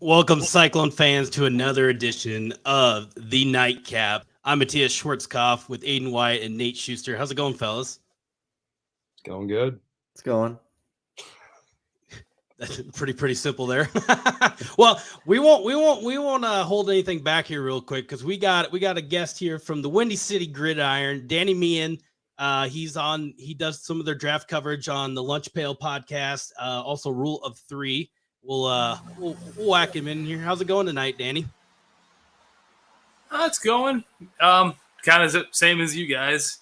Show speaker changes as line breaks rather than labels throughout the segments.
Welcome, Cyclone fans, to another edition of The Nightcap. I'm Matthias Schwarzkopf with Aiden White and Nate Schuster. How's it going, fellas?
It's going good.
It's going.
That's pretty simple there. Well, we won't hold anything back here real quick because we got a guest here from the Windy City Gridiron, Danny Meehan. He does some of their draft coverage on the Lunch Pail podcast, also Rule of Three. We'll whack him in here. How's it going tonight, Danny?
It's going kind of same as you guys.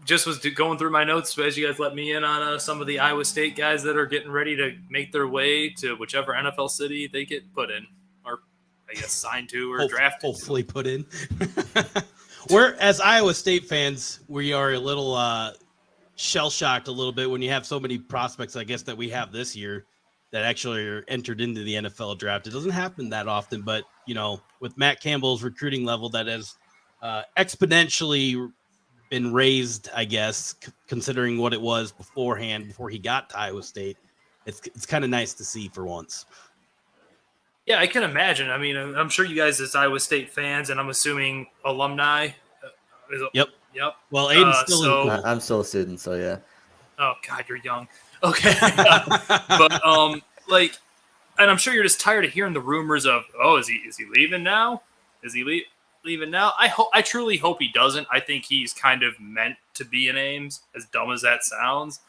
Just was going through my notes as you guys let me in on some of the Iowa State guys that are getting ready to make their way to whichever NFL city they get put in, or I guess signed to or drafted.
Hopefully put in. We're, as Iowa State fans, we are a little shell-shocked a little bit when you have so many prospects, I guess, that we have this year that actually are entered into the NFL draft. It doesn't happen that often, but, you know, with Matt Campbell's recruiting level that has exponentially been raised, I guess, considering what it was beforehand, before he got to Iowa State, it's kind of nice to see for once.
Yeah, I can imagine. I mean, I'm sure you guys as Iowa State fans, and I'm assuming alumni.
Yep. Well, Aiden's still in.
I'm still a student, so yeah.
Oh God, you're young. Okay, but and I'm sure you're just tired of hearing the rumors of, oh, is he leaving now? Is he leaving now? I truly hope he doesn't. I think he's kind of meant to be in Ames, as dumb as that sounds.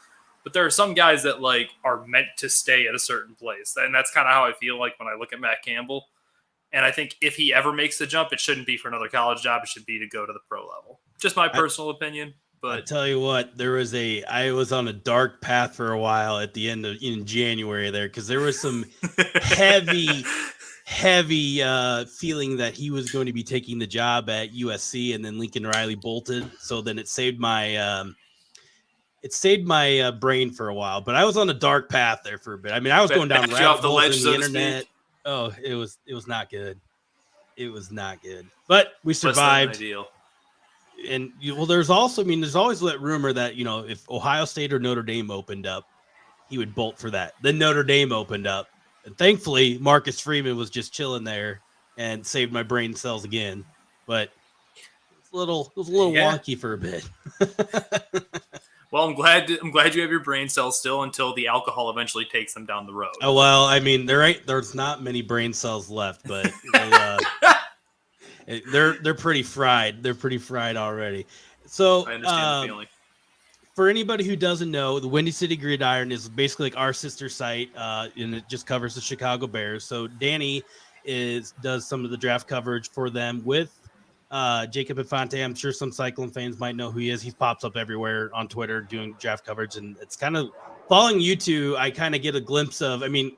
But there are some guys that are meant to stay at a certain place, and that's kind of how I feel like when I look at Matt Campbell. And I think if he ever makes the jump, it shouldn't be for another college job. It should be to go to the pro level. Just my personal opinion. But
I tell you what, I was on a dark path for a while at the end in January there, because there was some heavy feeling that he was going to be taking the job at USC, and then Lincoln Riley bolted. So then it saved my brain for a while. But I was on a dark path there for a bit. I mean, I was going down rabbit holes in the internet. Oh, it was not good. It was not good. But we survived. And there's always that rumor that, you know, if Ohio State or Notre Dame opened up, he would bolt for that. Then Notre Dame opened up, and thankfully Marcus Freeman was just chilling there and saved my brain cells again. But it was a little wonky for a bit.
Well, I'm glad you have your brain cells still until the alcohol eventually takes them down the road.
Oh well, I mean, there's not many brain cells left, but they're pretty fried. They're pretty fried already. So
I understand the feeling.
For anybody who doesn't know, the Windy City Gridiron is basically like our sister site, and it just covers the Chicago Bears. So Danny does some of the draft coverage for them with Jacob Infante. I'm sure some Cyclone fans might know who he is. He pops up everywhere on Twitter doing draft coverage, and it's kind of following you two. I kind of get a glimpse of. I mean,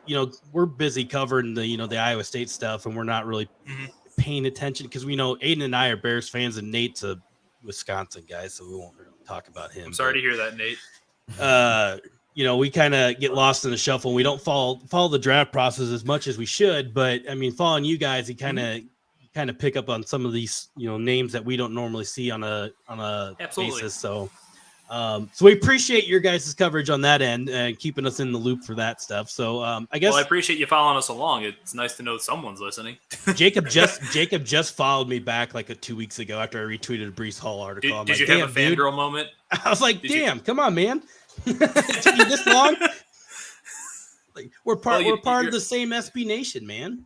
you know, we're busy covering the Iowa State stuff, and we're not really paying attention because we know Aiden and I are Bears fans, and Nate's a Wisconsin guy, so we won't really talk about him.
I'm sorry to hear that, Nate.
You know, we kind of get lost in the shuffle. We don't follow the draft process as much as we should, but I mean, following you guys, you kind of pick up on some of these, you know, names that we don't normally see on a
Absolutely.
basis. So we appreciate your guys' coverage on that end and keeping us in the loop for that stuff. So I guess.
Well, I appreciate you following us along. It's nice to know someone's listening.
Jacob just followed me back like 2 weeks ago after I retweeted a Brees Hall article.
Did you have a fangirl moment?
I was like, come on, man. It took you this long? Like, we're part of the same SB Nation, man.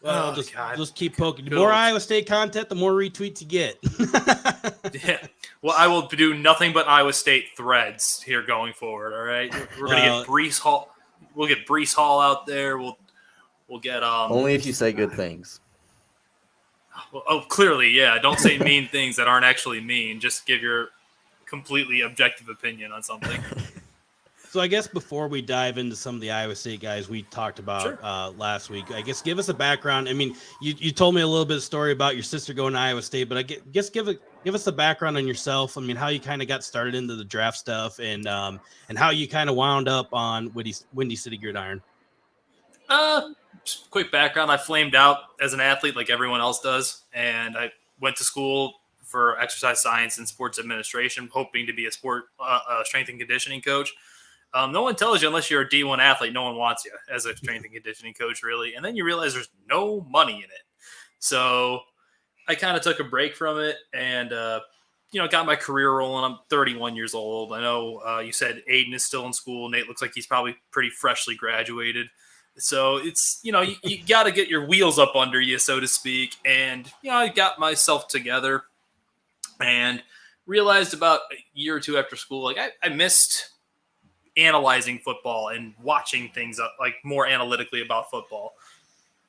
Well, just keep poking. The more Iowa State content, the more retweets you get.
Yeah. Well, I will do nothing but Iowa State threads here going forward. All right. We're gonna get Brees Hall. We'll get Brees Hall out there. We'll get
only if you say good things.
Well, clearly, yeah. Don't say mean things that aren't actually mean. Just give your completely objective opinion on something.
So I guess before we dive into some of the Iowa State guys we talked about last week, I guess give us a background. I mean, you told me a little bit of story about your sister going to Iowa State, but I guess give us a background on yourself. I mean, how you kind of got started into the draft stuff, and how you kind of wound up on Windy City Gridiron.
Just quick background: I flamed out as an athlete like everyone else does, and I went to school for exercise science and sports administration, hoping to be a strength and conditioning coach. No one tells you unless you're a D1 athlete. No one wants you as a strength and conditioning coach, really. And then you realize there's no money in it. So I kind of took a break from it and, got my career rolling. I'm 31 years old. I know you said Aiden is still in school. Nate looks like he's probably pretty freshly graduated. So it's, you got to get your wheels up under you, so to speak. And, I got myself together and realized about a year or two after school, like I missed analyzing football and watching things like more analytically about football.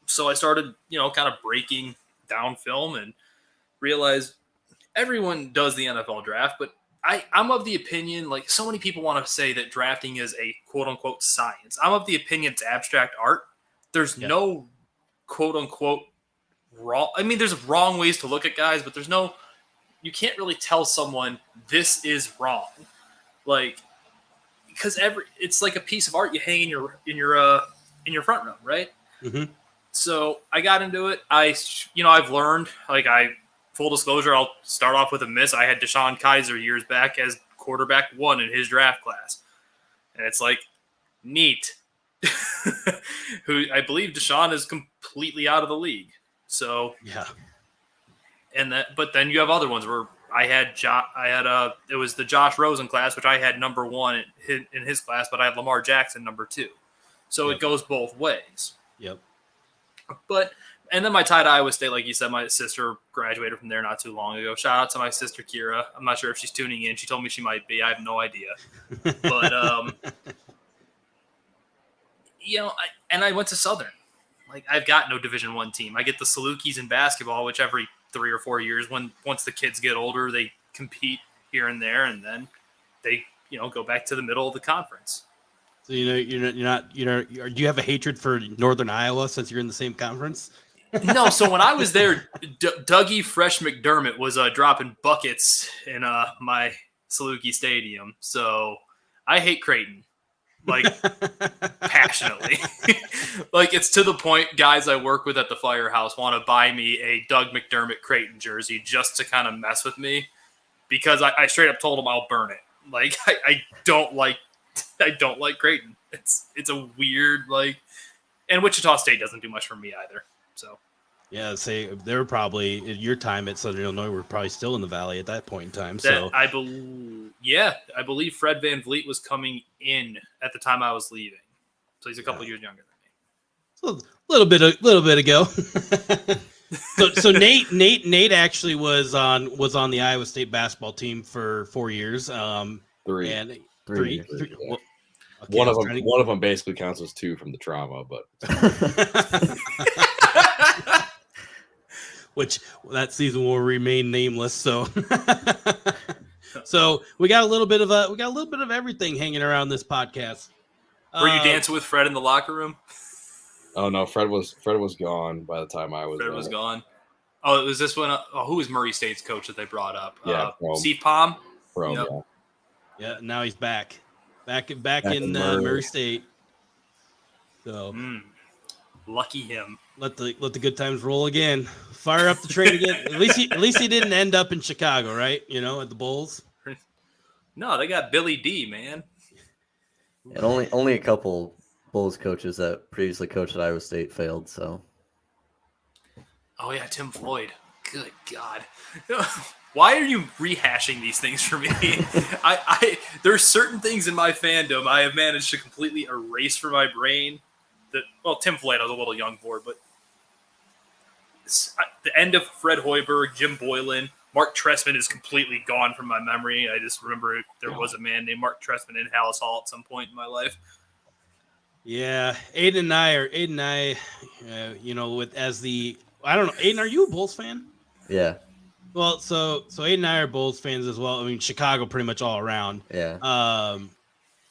So I started, kind of breaking down film and realized everyone does the NFL draft, but I'm of the opinion, like so many people want to say that drafting is a quote unquote science. I'm of the opinion it's abstract art. There's no quote unquote wrong. I mean, there's wrong ways to look at guys, but you can't really tell someone this is wrong. Like, because it's like a piece of art you hang in your front room, right?
Mm-hmm.
So I got into it. I've learned, full disclosure, I'll start off with a miss. I had Deshaun Kaiser years back as quarterback 1 in his draft class. And it's like, neat. Who I believe Deshaun is completely out of the league. So,
yeah.
But then you have other ones where I had it was the Josh Rosen class, which I had number 1 in his class, but I had Lamar Jackson number 2. So It goes both ways.
Yep.
And then my tie to Iowa State, like you said, my sister graduated from there not too long ago. Shout out to my sister Kira. I'm not sure if she's tuning in. She told me she might be. I have no idea. But I went to Southern. Like, I've got no Division I team. I get the Salukis in basketball, which every 3 or 4 years, once the kids get older, they compete here and there, and then they go back to the middle of the conference.
So do you have a hatred for Northern Iowa since you're in the same conference?
No, so when I was there, Dougie Fresh McDermott was dropping buckets in my Saluki Stadium. So I hate Creighton, like passionately. Like, it's to the point guys I work with at the Firehouse want to buy me a Doug McDermott Creighton jersey just to kind of mess with me because I straight up told them I'll burn it. Like, I don't like Creighton. It's a weird, and Wichita State doesn't do much for me either. So,
yeah, they were probably at your time at Southern Illinois. We're probably still in the Valley at that point in time. I believe Fred Van Vliet was coming in at the time I was leaving. So he's a couple years younger than me. So a little bit ago. so Nate actually was on the Iowa State basketball team for 4 years.
Three.
And
Three.
Yeah.
Well,
okay,
one of them basically counts as 2 from the trauma, but
which that season will remain nameless. So, so we got a little bit of everything hanging around this podcast.
Were you dancing with Fred in the locker room?
Oh no, Fred was gone by the time I was.
Fred was gone. Oh, it was this one. Who was Murray State's coach that they brought up?
Yeah,
Steve Palm.
Yep.
Yeah, now he's back in Murray State. So
lucky him.
Let the good times roll again. Fire up the train again. At least he didn't end up in Chicago, right? At the Bulls.
No, they got Billy D, man.
And only a couple Bulls coaches that previously coached at Iowa State failed. So.
Oh yeah, Tim Floyd. Good God. Why are you rehashing these things for me? There's certain things in my fandom I have managed to completely erase from my brain. Tim Floyd, I was a little young for, but the end of Fred Hoiberg, Jim Boylan, Mark Trestman is completely gone from my memory. I just remember there was a man named Mark Trestman in Hallis Hall at some point in my life.
Yeah, Aiden and I, I don't know. Aiden, are you a Bulls fan?
Yeah.
Well, so Aiden and I are Bulls fans as well. I mean, Chicago pretty much all around.
Yeah.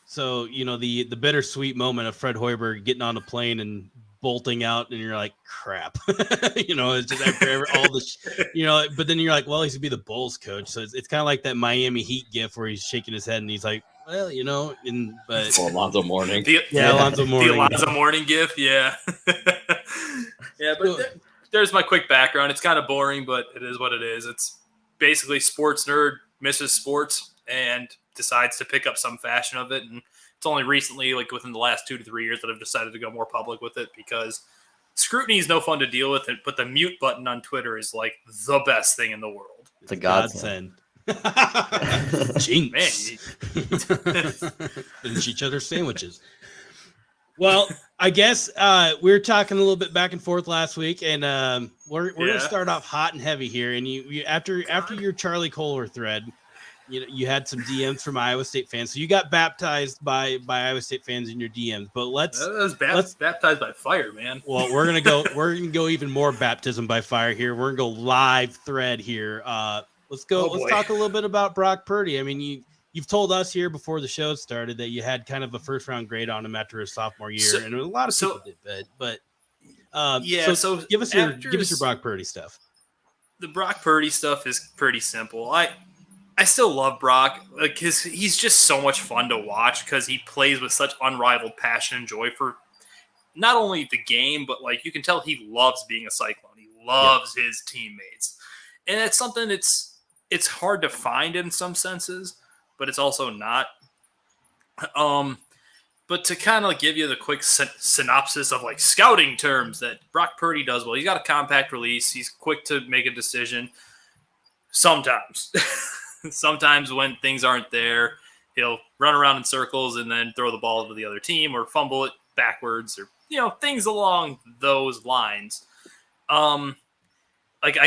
So, the bittersweet moment of Fred Hoiberg getting on the plane and bolting out, and you're like, crap. It's just after all this, but then you're like, well, he's going to be the Bulls coach. So it's kind of like that Miami Heat gif where he's shaking his head and he's like, well, but
Alonzo Mourning.
Alonzo Mourning.
The Alonzo Mourning gif, yeah. Yeah, but there's my quick background. It's kind of boring, but it is what it is. It's basically sports nerd misses sports and decides to pick up some fashion of it and It's only recently, like within the last 2 to 3 years, that I've decided to go more public with it because scrutiny is no fun to deal with. But the mute button on Twitter is like the best thing in the world.
It's a godsend.
Jinx. Finish each other's sandwiches. Well, I guess we were talking a little bit back and forth last week, and we're gonna start off hot and heavy here. And you after your Charlie Kohler thread, you had some DMs from Iowa State fans, so you got baptized by Iowa State fans in your DMs. But let's
baptized by fire, man.
Well, we're gonna go even more baptism by fire here. We're gonna go live thread here. Let's talk a little bit about Brock Purdy. I mean, you've told us here before the show started that you had kind of a first round grade on him after his sophomore year, and a lot of people did, but So give us your Brock Purdy stuff.
The Brock Purdy stuff is pretty simple. I still love Brock because he's just so much fun to watch because he plays with such unrivaled passion and joy for not only the game, but like you can tell he loves being a Cyclone. He loves his teammates. And it's something it's hard to find in some senses, but it's also not. But to kind of give you the quick synopsis of like scouting terms that Brock Purdy does well, he's got a compact release. He's quick to make a decision. Sometimes. Sometimes when things aren't there, he'll run around in circles and then throw the ball to the other team or fumble it backwards or, things along those lines. I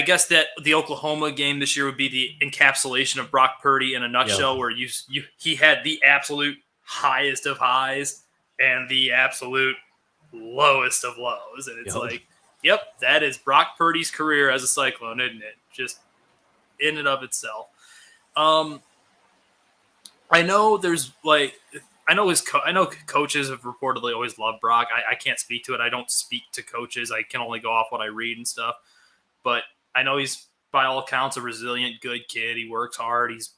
guess that the Oklahoma game this year would be the encapsulation of Brock Purdy in a nutshell, where he had the absolute highest of highs and the absolute lowest of lows. And it's that is Brock Purdy's career as a Cyclone, isn't it? Just in and of itself. I know coaches have reportedly always loved Brock. I can't speak to it. I don't speak to coaches. I can only go off what I read and stuff. But I know he's, by all accounts, a resilient, good kid. He works hard. He's,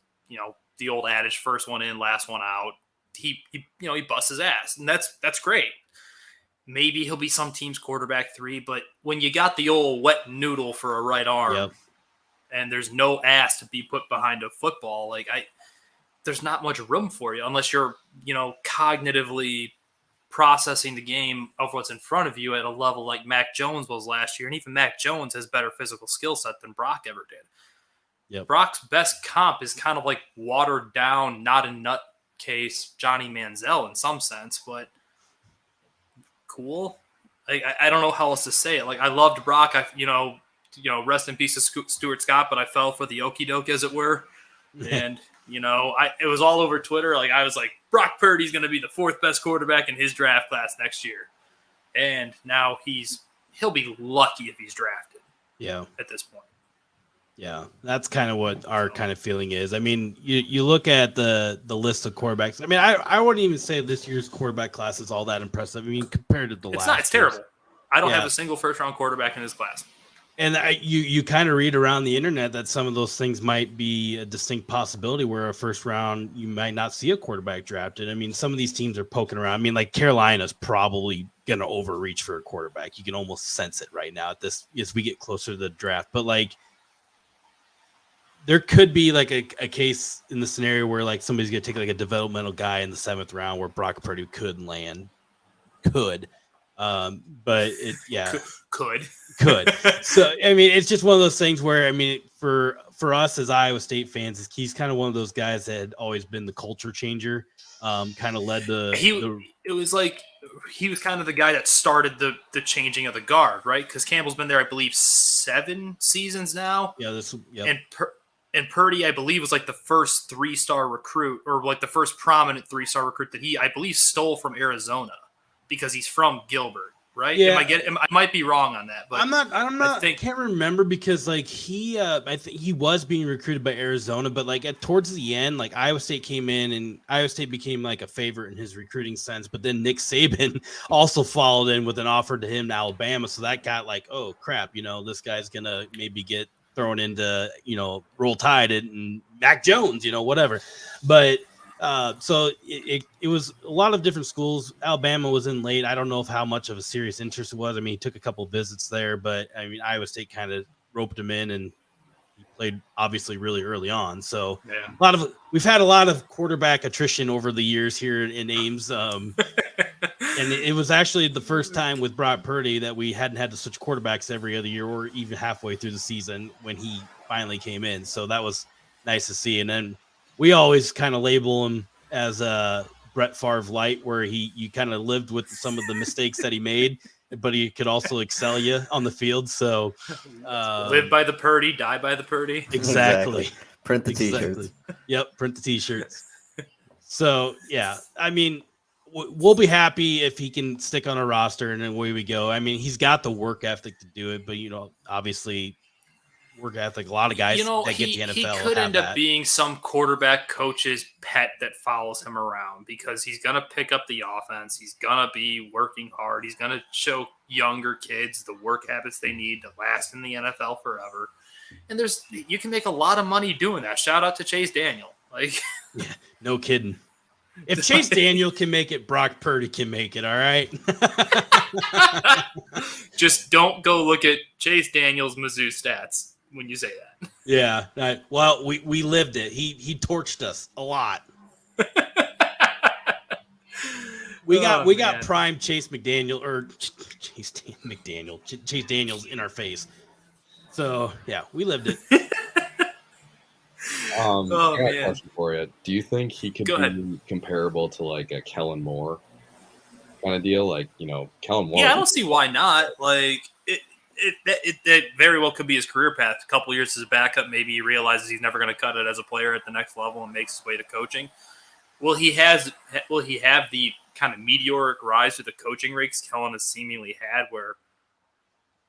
the old adage, first one in, last one out. He busts his ass, and that's great. Maybe he'll be some team's quarterback 3, but when you got the old wet noodle for a right arm, and there's no ass to be put behind a football, there's not much room for you unless you're, cognitively processing the game of what's in front of you at a level like Mac Jones was last year. And even Mac Jones has better physical skill set than Brock ever did.
Yep.
Brock's best comp is kind of like watered down, not a nutcase Johnny Manziel in some sense, but cool. I don't know how else to say it. I loved Brock. Rest in peace to Stuart Scott, but I fell for the okie doke, as it were. And, it was all over Twitter. I was like, Brock Purdy's going to be the 4th best quarterback in his draft class next year. And now he'll be lucky if he's drafted.
Yeah.
At this point.
Yeah. That's kind of what our kind of feeling is. I mean, you look at the list of quarterbacks. I mean, I wouldn't even say this year's quarterback class is all that impressive. I mean, compared to the last.
It's terrible. I don't have a single first-round quarterback in this class.
And you kind of read around the internet that some of those things might be a distinct possibility where a first round, you might not see a quarterback drafted. I mean, some of these teams are poking around. I mean, like Carolina's probably going to overreach for a quarterback. You can almost sense it right now as we get closer to the draft. But there could be a case in the scenario where somebody's going to take a developmental guy in the 7th round where Brock Purdy could land. Could. But
could.
So I mean, it's just one of those things where, I mean, for us as Iowa State fans, he's kind of one of those guys that had always been the culture changer. Kind of led
it was like he was kind of the guy that started the changing of the guard, right? Because Campbell's been there, I believe, 7 seasons now. And Purdy, I believe, was the first 3-star recruit, or the first prominent 3-star recruit that he, I believe, stole from Arizona. Because he's from Gilbert, right?
Yeah.
I might be wrong on that, but
I can't remember because I think he was being recruited by Arizona, but towards the end, Iowa State came in and Iowa State became a favorite in his recruiting sense. But then Nick Saban also followed in with an offer to him to Alabama, so that got oh crap, this guy's gonna maybe get thrown into Roll Tide and Mac Jones, whatever, but. So it was a lot of different schools. Alabama was in late. I don't know how much of a serious interest it was. I mean, he took a couple of visits there, but I mean, Iowa State kind of roped him in and he played obviously really early on. So
Yeah.
we've had a lot of quarterback attrition over the years here in Ames. And it was actually the first time with Brock Purdy that we hadn't had to switch quarterbacks every other year or even halfway through the season when he finally came in. So that was nice to see. And then we always kind of label him as a Brett Favre light, where you kind of lived with some of the mistakes that he made, but he could also excel you on the field. So
live by the Purdy, die by the Purdy.
Exactly.
Print the t-shirts.
Yep. Print the t-shirts. So yeah, I mean, we'll be happy if he can stick on a roster and then away we go. I mean, he's got the work ethic to do it, but obviously work ethic. A lot of guys that get the NFL
he could end up
that.
being some quarterback coach's pet that follows him around because he's going to pick up the offense. He's going to be working hard. He's going to show younger kids the work habits they need to last in the NFL forever. And you can make a lot of money doing that. Shout out to Chase Daniel.
Yeah, no kidding. If Chase Daniel can make it, Brock Purdy can make it. All right.
Just don't go look at Chase Daniel's Mizzou stats when you say that.
Yeah. Well, we lived it. He torched us a lot. We got prime Chase McDaniel or Chase Daniels in our face. So yeah, we lived it.
I got a question for you. Do you think he could be comparable to like a Kellen Moore kind of deal? Like, Kellen Moore.
Yeah, I don't see why not. Like it very well could be his career path. A couple years as a backup, maybe he realizes he's never going to cut it as a player at the next level and makes his way to coaching. Will he have the kind of meteoric rise to the coaching ranks Kellen has seemingly had, where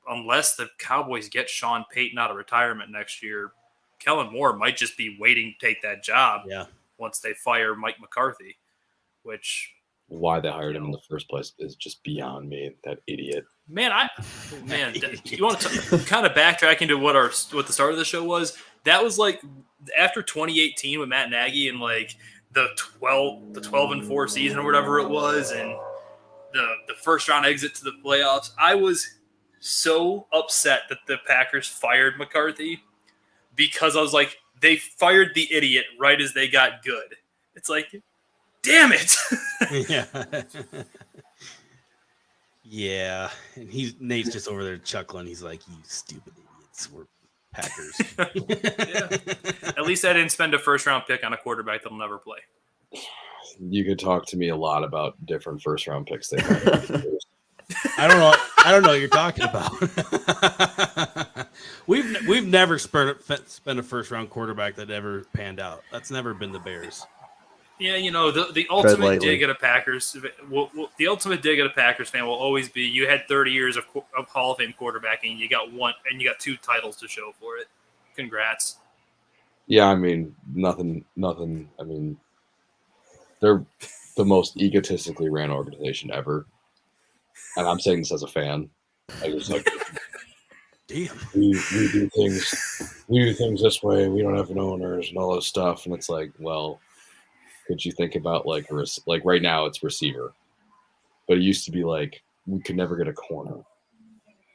unless the Cowboys get Sean Payton out of retirement next year, Kellen Moore might just be waiting to take that job once they fire Mike McCarthy, which
why they hired him in the first place is just beyond me. That idiot.
Man, you want to kind of backtrack into what the start of the show was? That was like after 2018 with Matt Nagy and like the 12-4 season or whatever it was, and the first round exit to the playoffs. I was so upset that the Packers fired McCarthy, because I was like, they fired the idiot right as they got good. It's like, damn it.
Yeah. Yeah. And Nate's just over there chuckling. He's like, you stupid idiots. We're Packers.
Yeah. At least I didn't spend a first round pick on a quarterback that'll never play.
You could talk to me a lot about different first round picks they have.
I don't know what you're talking about. We've never spent a first round quarterback that ever panned out. That's never been the Bears.
Yeah, the ultimate dig at a Packers. The ultimate dig at a Packers fan will always be: you had 30 years of Hall of Fame quarterbacking, you got 2 titles to show for it. Congrats.
Yeah, I mean nothing. I mean, they're the most egotistically ran organization ever. And I'm saying this as a fan. I just like,
damn,
we do things this way. We don't have owners and all this stuff. And it's like, well, could you think about like right now it's receiver, but it used to be like we could never get a corner,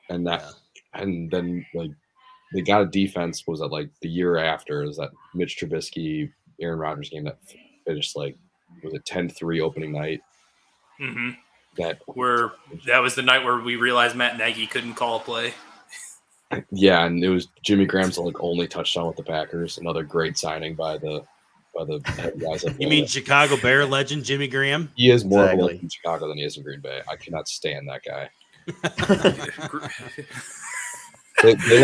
and then like they got a defense. Was that like the year after? Is that Mitch Trubisky, Aaron Rodgers game that finished like, was it 10-3 opening night?
Mm-hmm.
That
was the night where we realized Matt Nagy couldn't call a play.
Yeah, and it was Jimmy Graham's like only touchdown with the Packers. Another great signing by the head guys.
You mean Chicago Bear legend Jimmy Graham?
He is more of a legend in Chicago than he is in Green Bay. I cannot stand that guy. they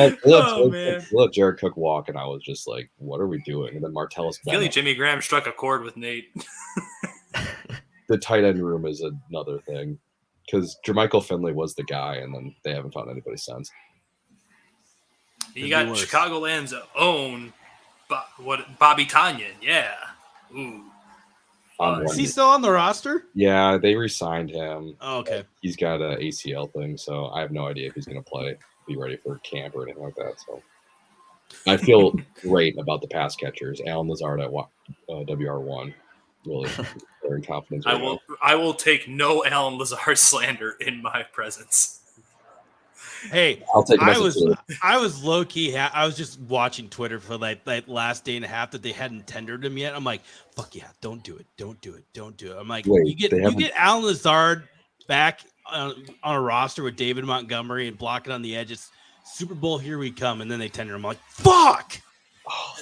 let Jared Cook walk, and I was just like, "What are we doing?" And then Martellus.
I feel like Jimmy Graham struck a chord with Nate.
The tight end room is another thing, because Jermichael Finley was the guy, and then they haven't found anybody since.
You got Chicagoland's own Bobby Tonyan, yeah. Ooh.
Is he still on the roster?
Yeah, they re-signed him.
Oh, okay.
He's got an ACL thing, so I have no idea if he's going to be ready for camp or anything like that. So I feel great about the pass catchers. Alan Lazard at WR1. Really very confident.
I will take no Alan Lazard slander in my presence.
Hey,
I'll take him
I
as a
was
two.
I was low key. I was just watching Twitter for like that last day and a half that they hadn't tendered him yet. I'm like, fuck yeah, don't do it, don't do it, don't do it. I'm like,
Wait,
you
they haven't-
get Alan Lazard back on a roster with David Montgomery and blocking on the edge. It's Super Bowl, here we come, and then they tender him. I'm like, fuck.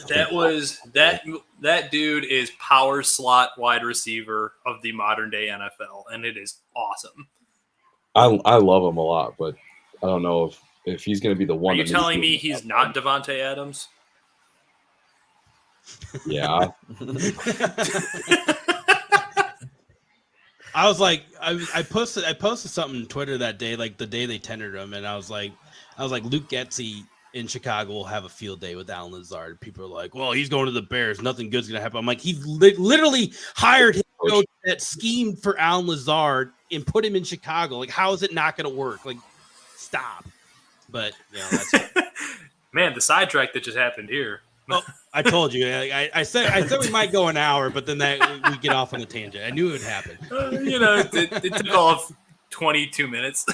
That dude is power slot wide receiver of the modern day NFL, and it is awesome.
I love him a lot, but I don't know if he's going to be the
Are
one.
you
that
telling me
needs to-
he's not Devontae Adams?
Yeah,
I was like, I posted something on Twitter that day, like the day they tendered him, and I was like, Luke Getsy in Chicago will have a field day with Alan Lazard. People are like, well, he's going to the Bears. Nothing good's gonna happen. I'm like, he literally hired his coach that schemed for Alan Lazard and put him in Chicago. Like, how is it not gonna work? Like, stop. But that's
Man, the sidetrack that just happened here.
Oh, I told you. I said we might go an hour, but then we get off on a tangent. I knew it would happen.
It took off 22 minutes.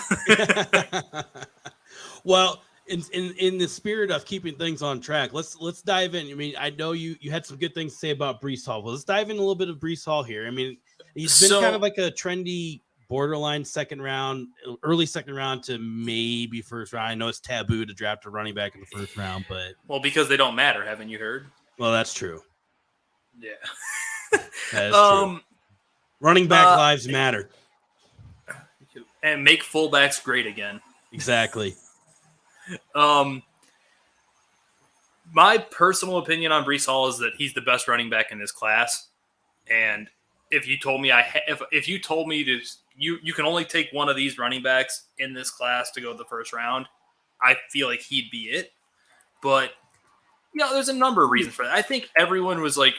Well, in the spirit of keeping things on track, let's dive in. I mean, I know you had some good things to say about Breece Hall. Well, let's dive in a little bit of Breece Hall here. I mean, he's been kind of like a trendy borderline early second round to maybe first round. I know it's taboo to draft a running back in the first round, but
well, because they don't matter, haven't you heard?
well, that's true.
Yeah.
That is true. Running back lives matter.
And make fullbacks great again.
Exactly.
My personal opinion on Breece Hall is that he's the best running back in this class. And if you told me if you told me to you can only take one of these running backs in this class to go the first round, I feel like he'd be it. But there's a number of reasons for that. I think everyone was like,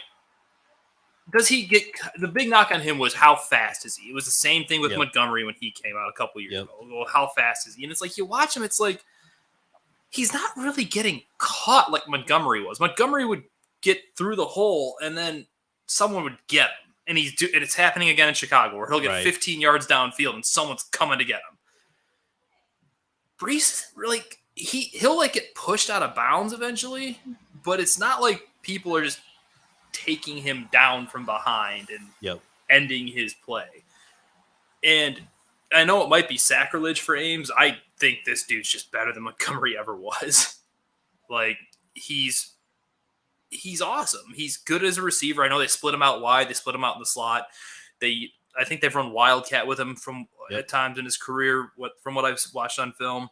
does he get the big knock on him was how fast is he? It was the same thing with Montgomery when he came out a couple years ago. Well, how fast is he? And it's like you watch him, it's like he's not really getting caught like Montgomery was. Montgomery would get through the hole and then someone would get him. And it's happening again in Chicago where he'll get 15 yards downfield and someone's coming to get him. Breece, like he'll like get pushed out of bounds eventually, but it's not like people are just taking him down from behind and ending his play. And I know it might be sacrilege for Ames. I think this dude's just better than Montgomery ever was. Like he's awesome. He's good as a receiver. I know they split him out wide. They split him out in the slot. I think they've run Wildcat with him at times in his career. From what I've watched on film,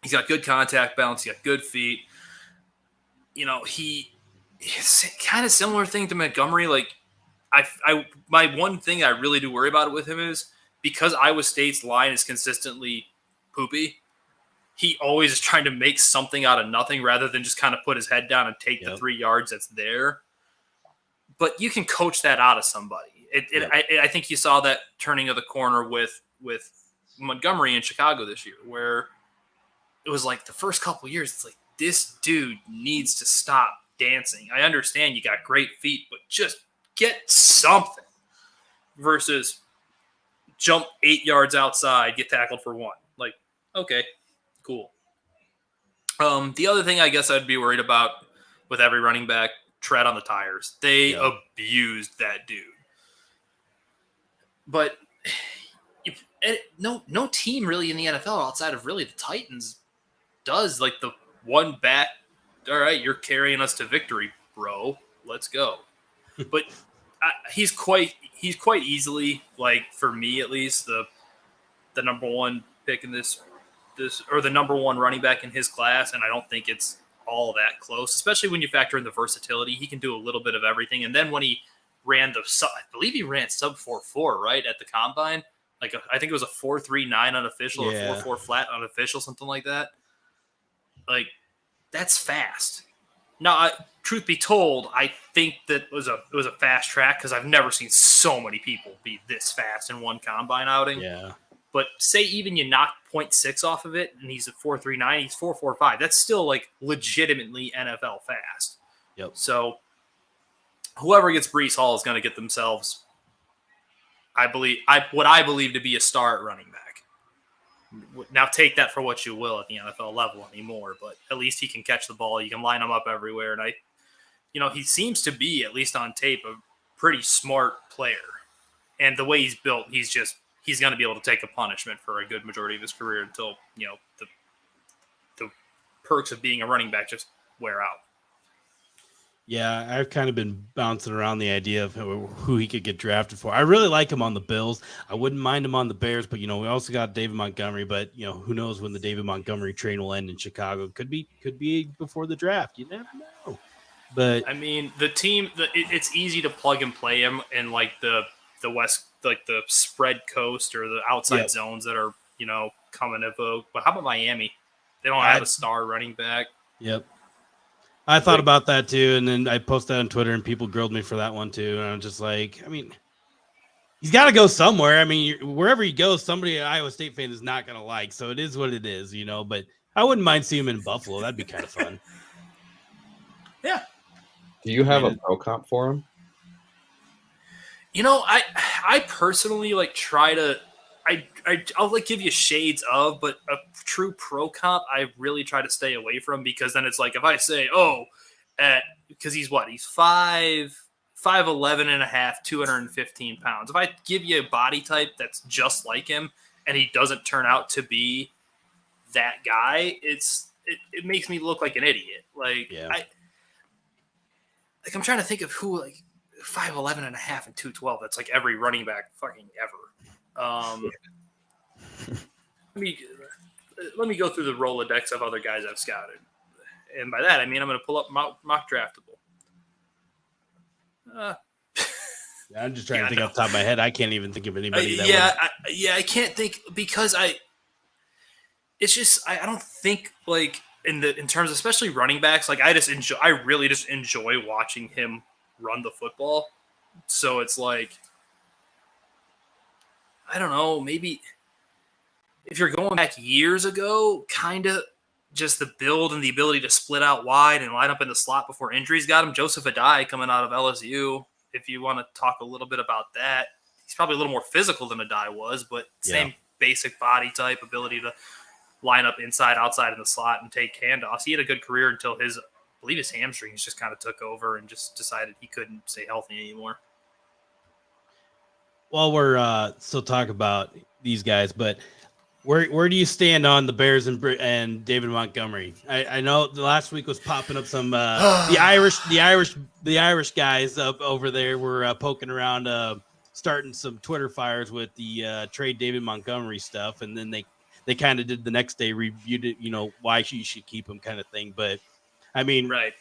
he's got good contact balance. He got good feet. It's kind of similar thing to Montgomery. Like my one thing I really do worry about it with him is because Iowa State's line is consistently poopy. He always is trying to make something out of nothing rather than just kind of put his head down and take the 3 yards that's there. But you can coach that out of somebody. I think you saw that turning of the corner with Montgomery in Chicago this year, where it was like the first couple years, it's like, this dude needs to stop dancing. I understand you got great feet, but just get something versus jump 8 yards outside, get tackled for 1. Like, okay. Cool. The other thing I guess I'd be worried about with every running back, tread on the tires. They abused that dude. But no team really in the NFL outside of really the Titans does like the one back. All right, you're carrying us to victory, bro. Let's go. But he's quite easily, like for me at least, the number one pick in this or the number one running back in his class, and I don't think it's all that close, especially when you factor in the versatility. He can do a little bit of everything. And then when he ran I believe he ran sub 4.4 right at the combine. Like I think it was a 4.39 unofficial or 4.4 flat unofficial, something like that. Like that's fast. Now, truth be told, I think that it was a fast track because I've never seen so many people be this fast in one combine outing.
Yeah.
But say even you knock 0.6 off of it, and he's at 4.39, he's 4.45. That's still like legitimately NFL fast.
Yep.
So whoever gets Breece Hall is going to get themselves, what I believe to be a star at running back. Now take that for what you will at the NFL level anymore, but at least he can catch the ball. You can line him up everywhere. And he seems to be, at least on tape, a pretty smart player. And the way he's built, he's going to be able to take a punishment for a good majority of his career until, the perks of being a running back just wear out.
Yeah, I've kind of been bouncing around the idea of who he could get drafted for. I really like him on the Bills. I wouldn't mind him on the Bears, but we also got David Montgomery. But who knows when the David Montgomery train will end in Chicago? Could be before the draft. You never know. But
I mean, the team, it's easy to plug and play him in like the West, like the spread coast or the outside zones that are coming to vote. But how about Miami? They don't have a star running back.
Yep. I thought about that too, and then I posted that on Twitter, and people grilled me for that one too. And I'm just like, I mean, he's got to go somewhere. I mean, wherever he goes, somebody an Iowa State fan is not going to like. So it is what it is, But I wouldn't mind seeing him in Buffalo. That'd be kind of fun.
Yeah.
Do you have a pro comp for him?
I personally try to. I'll give you shades of, but a true pro comp, I really try to stay away from, because then it's like if I say, because he's 5'11 and a half, 215 pounds. If I give you a body type that's just like him and he doesn't turn out to be that guy, it makes me look like an idiot. I'm trying to think of who 5'11 and a half and 212. That's like every running back fucking ever. Let me go through the Rolodex of other guys I've scouted, and by that I mean I'm going to pull up mock draftable.
I'm just trying to think off the top of my head. I can't even think of anybody.
I can't think, because I don't think in terms of especially running backs. I really just enjoy watching him run the football. So it's I don't know, maybe if you're going back years ago, kind of just the build and the ability to split out wide and line up in the slot before injuries got him. Joseph Adai coming out of LSU, if you want to talk a little bit about that. He's probably a little more physical than Adai was, but same basic body type, ability to line up inside, outside in the slot and take handoffs. He had a good career until his hamstrings just kind of took over and just decided he couldn't stay healthy anymore.
Well, we're still talking about these guys, but where do you stand on the Bears and David Montgomery? I know the last week was popping up some the Irish guys up over there were poking around, starting some Twitter fires with the trade David Montgomery stuff, and then they kind of did the next day, reviewed it, why you should keep him kind of thing. But I mean,
right.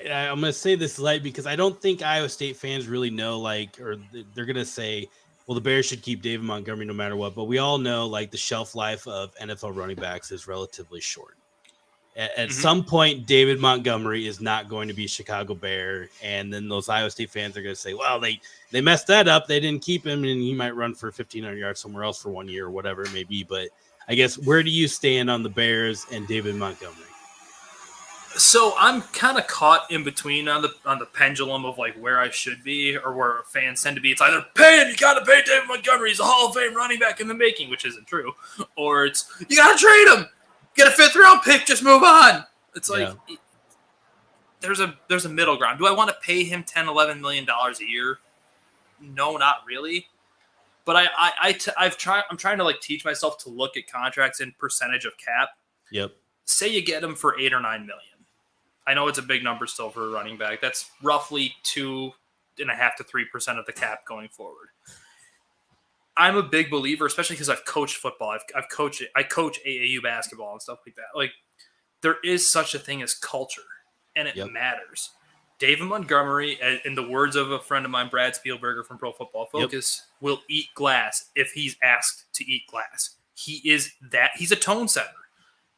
I'm going to say this light because I don't think Iowa State fans really know, or they're going to say, well, the Bears should keep David Montgomery no matter what. But we all know, the shelf life of NFL running backs is relatively short. At some point, David Montgomery is not going to be a Chicago Bear. And then those Iowa State fans are going to say, well, they messed that up. They didn't keep him, and he might run for 1,500 yards somewhere else for 1 year or whatever it may be. But I guess, where do you stand on the Bears and David Montgomery?
So I'm kind of caught in between on the pendulum of where I should be or where fans tend to be. It's either pay him, you got to pay David Montgomery, he's a Hall of Fame running back in the making, which isn't true, or it's you got to trade him, get a 5th round pick, just move on. It's there's a middle ground. Do I want to pay him $10-11 million a year? No, not really. But I'm trying to teach myself to look at contracts in percentage of cap.
Yep.
Say you get him for $8 or $9 million. I know it's a big number still for a running back. That's roughly 2.5% to 3% of the cap going forward. I'm a big believer, especially because I've coached football. I coach AAU basketball and stuff like that. There is such a thing as culture, and it matters. David Montgomery, in the words of a friend of mine, Brad Spielberger from Pro Football Focus, will eat glass if he's asked to eat glass. He's a tone setter.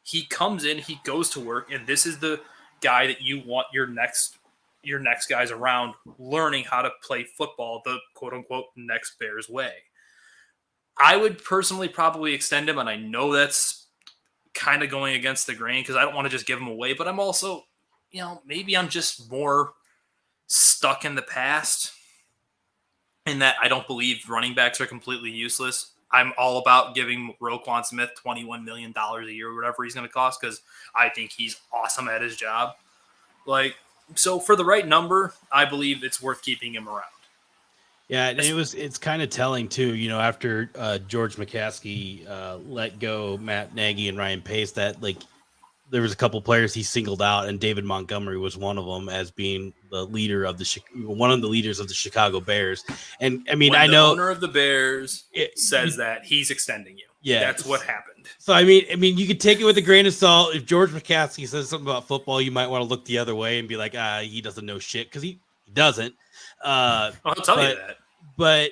He comes in, he goes to work, and this is the guy that you want your next guys around, learning how to play football the quote-unquote next Bears way. I would personally probably extend him, and I know that's kind of going against the grain because I don't want to just give him away, but I'm also, maybe I'm just more stuck in the past in that I don't believe running backs are completely useless. I'm all about giving Roquan Smith $21 million a year or whatever he's going to cost because I think he's awesome at his job. Like, so for the right number, I believe it's worth keeping him around.
Yeah, and it's kind of telling too, after George McCaskey let go Matt Nagy and Ryan Pace, that like there was a couple players he singled out, and David Montgomery was one of them as being the leader of one of the leaders of the Chicago Bears. And I mean,
when
I know
the owner of the Bears says that he's extending you.
Yeah,
that's what happened.
So I mean, you could take it with a grain of salt. If George McCaskey says something about football, you might want to look the other way and be like, he doesn't know shit, because he doesn't.
I'll tell you that.
But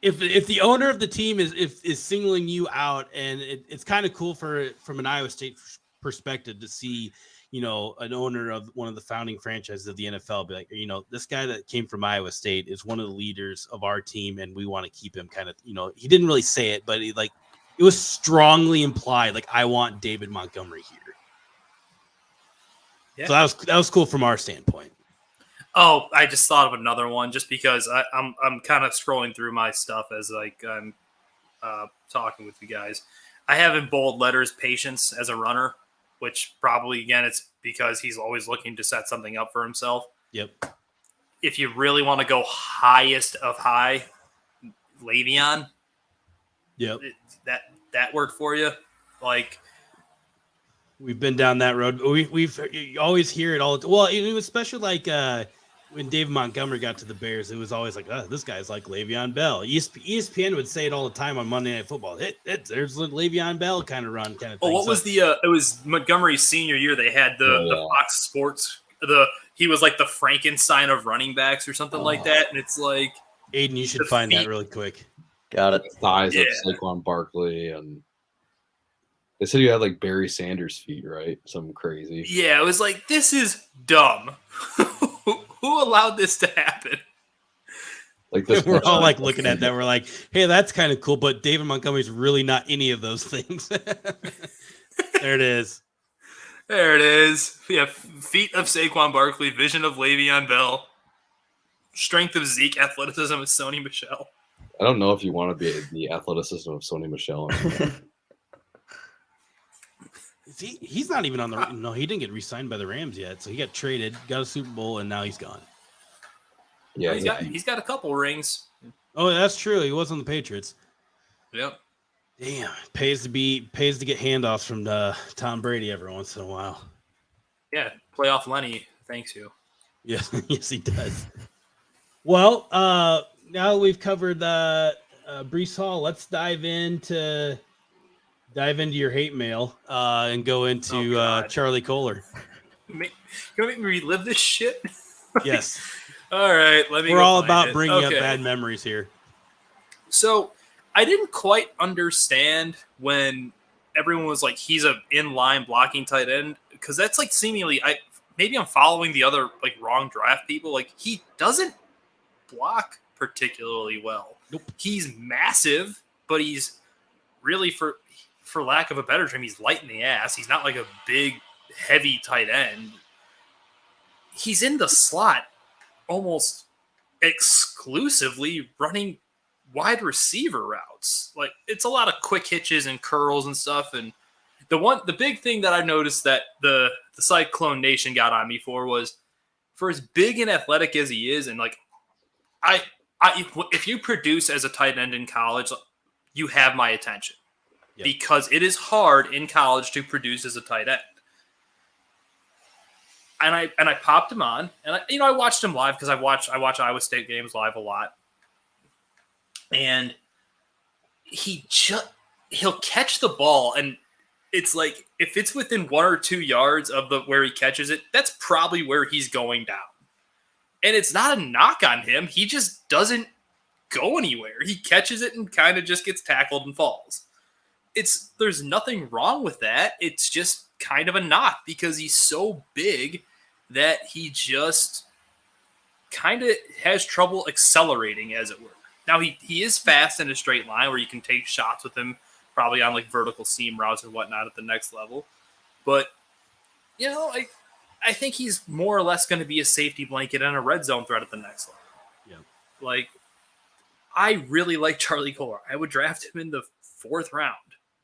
if the owner of the team is singling you out, and it's kind of cool from an Iowa State perspective to see, an owner of one of the founding franchises of the NFL be like, this guy that came from Iowa State is one of the leaders of our team, and we want to keep him kind of, he didn't really say it, but it was strongly implied, like, I want David Montgomery here. Yeah. So that was cool from our standpoint.
Oh, I just thought of another one just because I'm kind of scrolling through my stuff as I'm talking with you guys. I have in bold letters patience as a runner, which probably, again, it's because he's always looking to set something up for himself.
Yep.
If you really want to go highest of high, Le'Veon.
Yep.
That worked for you. Like,
we've been down that road. You always hear it all. Well, it was especially like when David Montgomery got to the Bears, it was always like, this guy's like Le'Veon Bell. ESPN would say it all the time on Monday Night Football. There's a Le'Veon Bell kind of run, kind of thing.
Oh, what was the? It was Montgomery's senior year. They had the Fox Sports. He was like the Frankenstein of running backs or something like that. And it's like,
Aiden, you should find that really quick.
Got it.
The thighs of Saquon Barkley, and they said you had like Barry Sanders feet, right? Something crazy.
Yeah, it was like, this is dumb. Who allowed this to happen?
Like this,
we're all like looking at that. We're like, hey, that's kind of cool, but David Montgomery's really not any of those things. There it is.
There it is. Yeah, feet of Saquon Barkley, vision of Le'Veon Bell, strength of Zeke, athleticism of Sony Michel.
I don't know if you want to be the athleticism of Sony Michel.
He's not even on the. No, he didn't get re-signed by the Rams yet. So he got traded, got a Super Bowl, and now he's gone.
Yeah,
he's got a couple rings.
Oh, that's true. He was on the Patriots.
Yep.
Damn, pays to get handoffs from Tom Brady every once in a while.
Yeah, playoff Lenny thanks you.
Yes, yes, he does. Well, now we've covered Breece Hall. Let's dive into your hate mail and go into Charlie Kohler.
Can you make me relive this shit?
Yes.
All right,
We're all about bringing up bad memories here. So
I didn't quite understand when everyone was like, he's a inline blocking tight end, because that's like seemingly, maybe I'm following the other like wrong draft people. Like, he doesn't block particularly well.
Nope.
He's massive, but he's really, for lack of a better term, he's light in the ass. He's not like a big, heavy tight end. He's in the slot almost exclusively running wide receiver routes. Like, it's a lot of quick hitches and curls and stuff. And the big thing that I noticed that the Cyclone Nation got on me for was, for as big and athletic as he is, and like, if you produce as a tight end in college, you have my attention. Yep. Because it is hard in college to produce as a tight end. And I popped him on, and I watched him live because I watch Iowa State games live a lot. And he'll catch the ball, and it's like, if it's within 1 or 2 yards of where he catches it, that's probably where he's going down. And it's not a knock on him. He just doesn't go anywhere. He catches it and kind of just gets tackled and falls. There's nothing wrong with that. It's just kind of a knock because he's so big that he just kind of has trouble accelerating, as it were. Now, he is fast in a straight line where you can take shots with him, probably on like vertical seam routes and whatnot at the next level. But, I think he's more or less going to be a safety blanket and a red zone threat at the next level.
Yeah.
Like, I really like Charlie Kohler. I would draft him in the 4th round.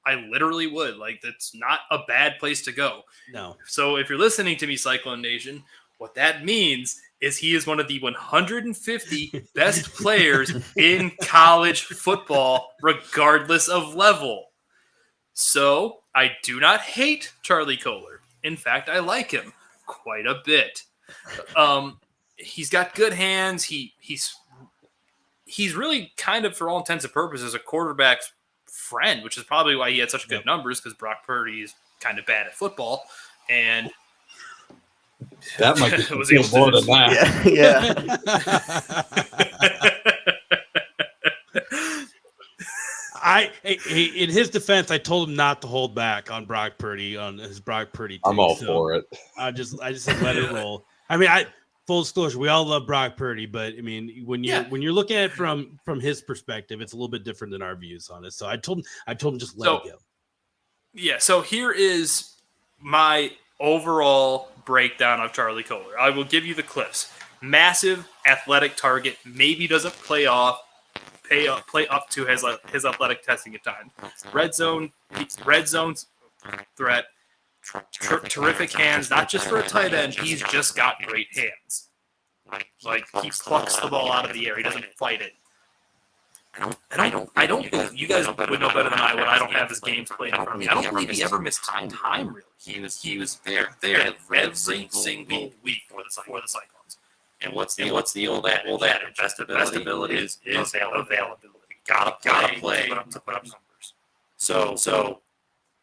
I literally would. Like, that's not a bad place to go.
No.
So if you're listening to me, Cyclone Nation, what that means is he is one of the 150 best players in college football, regardless of level. So I do not hate Charlie Kohler. In fact, I like him quite a bit. He's got good hands. He's really kind of, for all intents and purposes, a quarterback's friend, which is probably why he had such good numbers, because Brock Purdy is kind of bad at football. And
that might be
was
more than that.
In his defense, I told him not to hold back on Brock Purdy, on his Brock Purdy.
I'm all for it.
I just said let it roll. I mean, full disclosure, we all love Brock Purdy, but I mean, when you're looking at it from his perspective, it's a little bit different than our views on it. So I told him just let it go.
Yeah. So here is my overall breakdown of Charlie Kohler. I will give you the cliffs. Massive athletic target, maybe doesn't play up to his athletic testing at times. Red zone threat. Terrific hands, not just for a tight end. He's just got great hands. Like, he plucks the ball out of the air. He doesn't fight it. I don't think you guys would know better than I would. I don't have his games played in front of me. I don't believe he ever missed time. Really, he was there every single week for the Cyclones. And what's the old adage? Best ability is availability. Gotta play to put up numbers. So.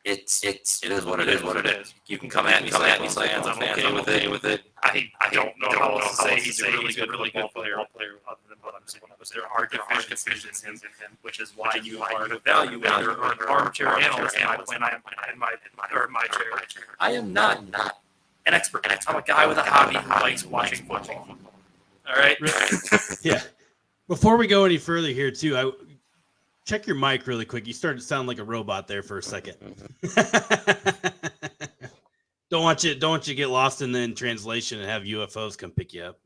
It is what it is. You can come at me, fans. I'm okay with it. I don't know how else to say. He's a really good player. Other than what I'm saying, there are deficiencies in him, which is why you are to evaluate an armchair analyst in my chair. I am not an expert. I'm a guy with a hobby who likes watching football. All right.
Yeah. Before we go any further here, too, check your mic really quick. You started to sound like a robot there for a second. Don't want you to get lost in translation and have UFOs come pick you up.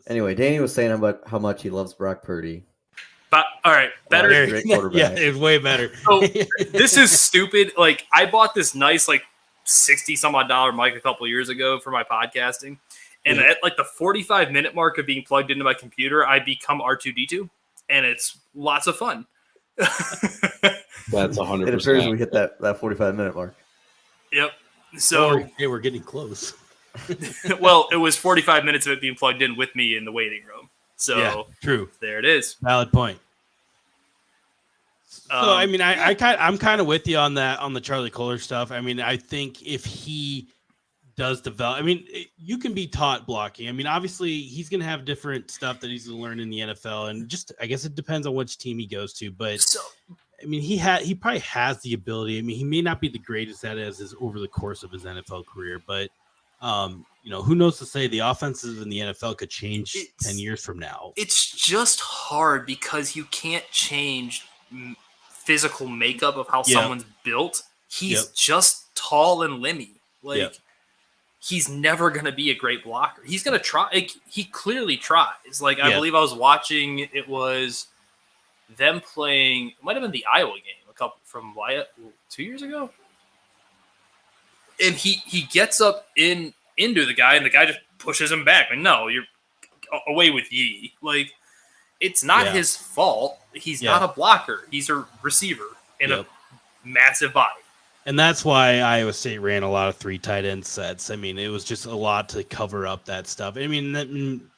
Anyway, Danny was saying about how much he loves Brock Purdy.
But all right, better.
Great quarterback.
Yeah, it's way better.
So this is stupid. Like, I bought this nice $60 some odd mic a couple years ago for my podcasting, and at like the 45-minute mark of being plugged into my computer, I become R2D2, and it's lots of fun.
That's 100%.
It appears we hit that 45-minute mark.
Yep. So
we're getting close.
Well, it was 45 minutes of it being plugged in with me in the waiting room. So
yeah, true.
There it is.
Valid point. So I mean, I'm kind of with you on that, on the Charlie Kohler stuff. I mean, I think if he does develop, I mean, you can be taught blocking. I mean, obviously he's going to have different stuff that he's going to learn in the NFL, and just, I guess it depends on which team he goes to. But I mean, he probably has the ability. I mean, he may not be the greatest at it as is over the course of his NFL career, but you know, who knows to say the offenses in the NFL could change 10 years from now. It's
just hard because you can't change physical makeup of how someone's built. He's just tall and limmy. He's never going to be a great blocker. He's going to try. He clearly tries. I believe I was watching, it was them playing, it might have been the Iowa game from Wyatt 2 years ago. And he gets up into the guy, and the guy just pushes him back. No, you're away with ye. It's not his fault. He's not a blocker. He's a receiver in a massive body. And
that's why Iowa State ran a lot of 3 tight end sets. I mean, it was just a lot to cover up that stuff. I mean,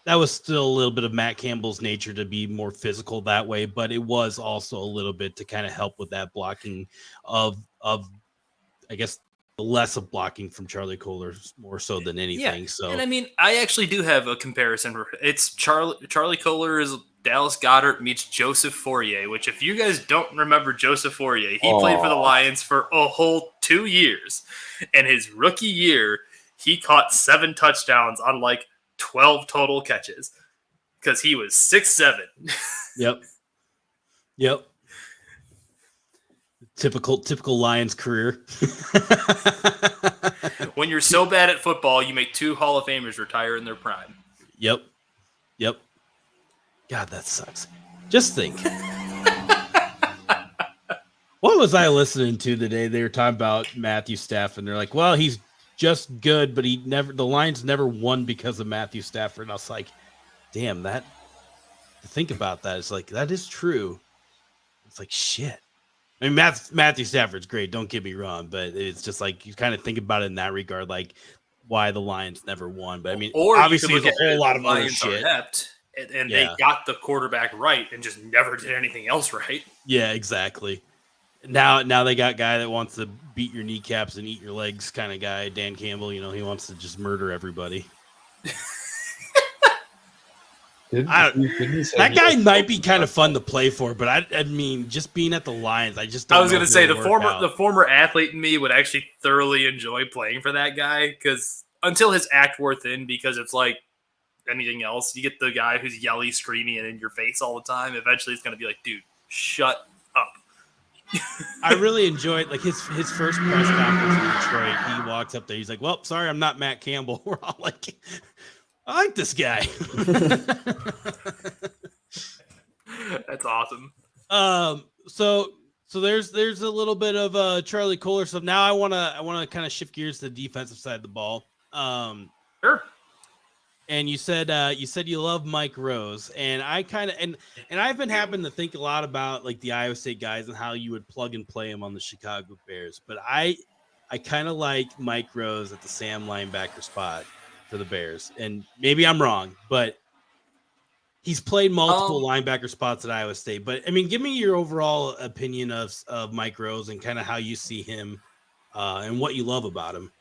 that was still a little bit of Matt Campbell's nature to be more physical that way, but it was also a little bit to kind of help with that blocking of I guess, the less of blocking from Charlie Kohler more so than anything.
Yeah.
So,
and I mean, I actually do have a comparison. It's Charlie Kohler is Dallas Goedert meets Joseph Fourier, which, if you guys don't remember Joseph Fourier, he played for the Lions for a whole 2 years. And his rookie year, he caught 7 touchdowns on 12 total catches because he was 6'7".
Yep. Typical Lions career.
When you're so bad at football, you make 2 Hall of Famers retire in their prime.
Yep. God, that sucks. Just think. What was I listening to today? They were talking about Matthew Stafford, and they're like, well, he's just good, but the Lions never won because of Matthew Stafford. And I was like, damn, to think about that, it's like, that is true. It's like, shit. I mean, Matthew Stafford's great, don't get me wrong, but it's just like, you kind of think about it in that regard, like why the Lions never won. But I mean,
or
obviously there's a whole lot of other
Lions
shit.
And they got the quarterback right and just never did anything else right.
Yeah, exactly. Now they got a guy that wants to beat your kneecaps and eat your legs kind of guy, Dan Campbell. You know, he wants to just murder everybody. That guy might be kind of fun to play for, but I mean, just being at the Lions, I just don't
I was going to say the
the
former athlete in me would actually thoroughly enjoy playing for that guy because until his act wore thin, because it's like anything else, you get the guy who's yelly, screaming, and in your face all the time. Eventually, it's going to be like, dude, shut up.
I really enjoyed like his first press conference in Detroit. He walks up there, he's like, "Well, sorry, I'm not Matt Campbell." We're all like, "I like this guy."
That's awesome.
So there's a little bit of Charlie Kohler stuff. Now I wanna kind of shift gears to the defensive side of the ball.
Sure.
And you said you love Mike Rose, and I kind of and I've been having to think a lot about like the Iowa State guys and how you would plug and play him on the Chicago Bears. But I kind of like Mike Rose at the Sam linebacker spot for the Bears, and maybe I'm wrong, but he's played multiple linebacker spots at Iowa State. But I mean, give me your overall opinion of Mike Rose and kind of how you see him and what you love about him.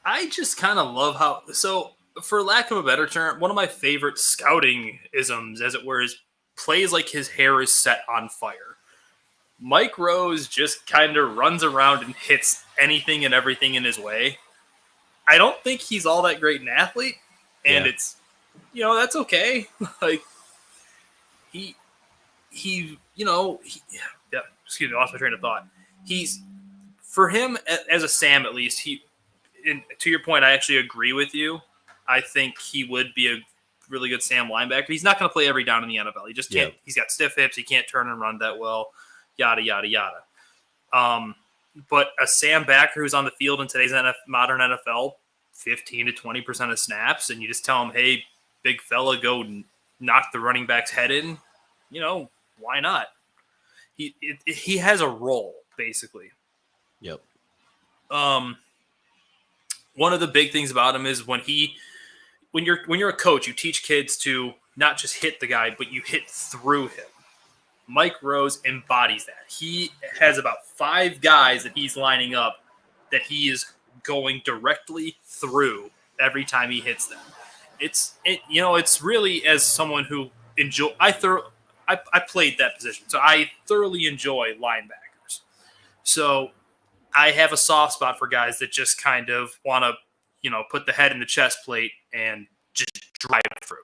I just kind of love how for lack of a better term, one of my favorite scouting isms, as it were, is plays like his hair is set on fire. Mike Rose just kind of runs around and hits anything and everything in his way. I don't think he's all that great an athlete, and it's, that's okay. Like excuse me, I lost my train of thought. For him as a Sam, at least, to your point, I actually agree with you. I think he would be a really good Sam linebacker. He's not going to play every down in the NFL. He just can't. He's got stiff hips. He can't turn and run that well. Yada yada yada. But a Sam backer who's on the field in today's modern NFL, 15 to 20% of snaps, and you just tell him, "Hey, big fella, go knock the running back's head in." Why not? He has a role basically.
Yep.
One of the big things about him is when you're a coach, you teach kids to not just hit the guy, but you hit through him. Mike Rose embodies that. He has about 5 guys that he's lining up that he is going directly through every time he hits them. It's really, as someone who I played that position, so I thoroughly enjoy linebackers. So I have a soft spot for guys that just kind of want to, put the head in the chest plate and just drive through.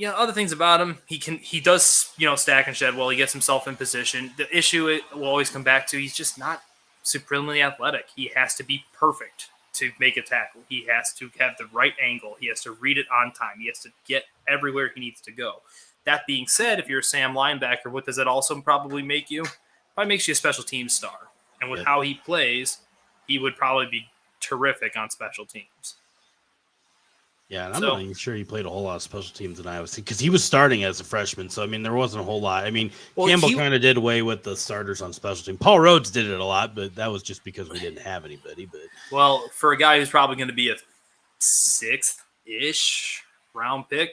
Other things about him, he does, stack and shed well. He gets himself in position. The issue it will always come back to, he's just not supremely athletic. He has to be perfect to make a tackle. He has to have the right angle. He has to read it on time. He has to get everywhere he needs to go. That being said, if you're a Sam linebacker, what does that also probably make you? Probably makes you a special teams star. And with how he plays, he would probably be terrific on special teams.
Yeah, and I'm not even sure he played a whole lot of special teams in Iowa State because he was starting as a freshman. So, I mean, there wasn't a whole lot. I mean, Campbell kind of did away with the starters on special teams. Paul Rhodes did it a lot, but that was just because we didn't have anybody.
Well, for a guy who's probably going to be a 6th-ish round pick,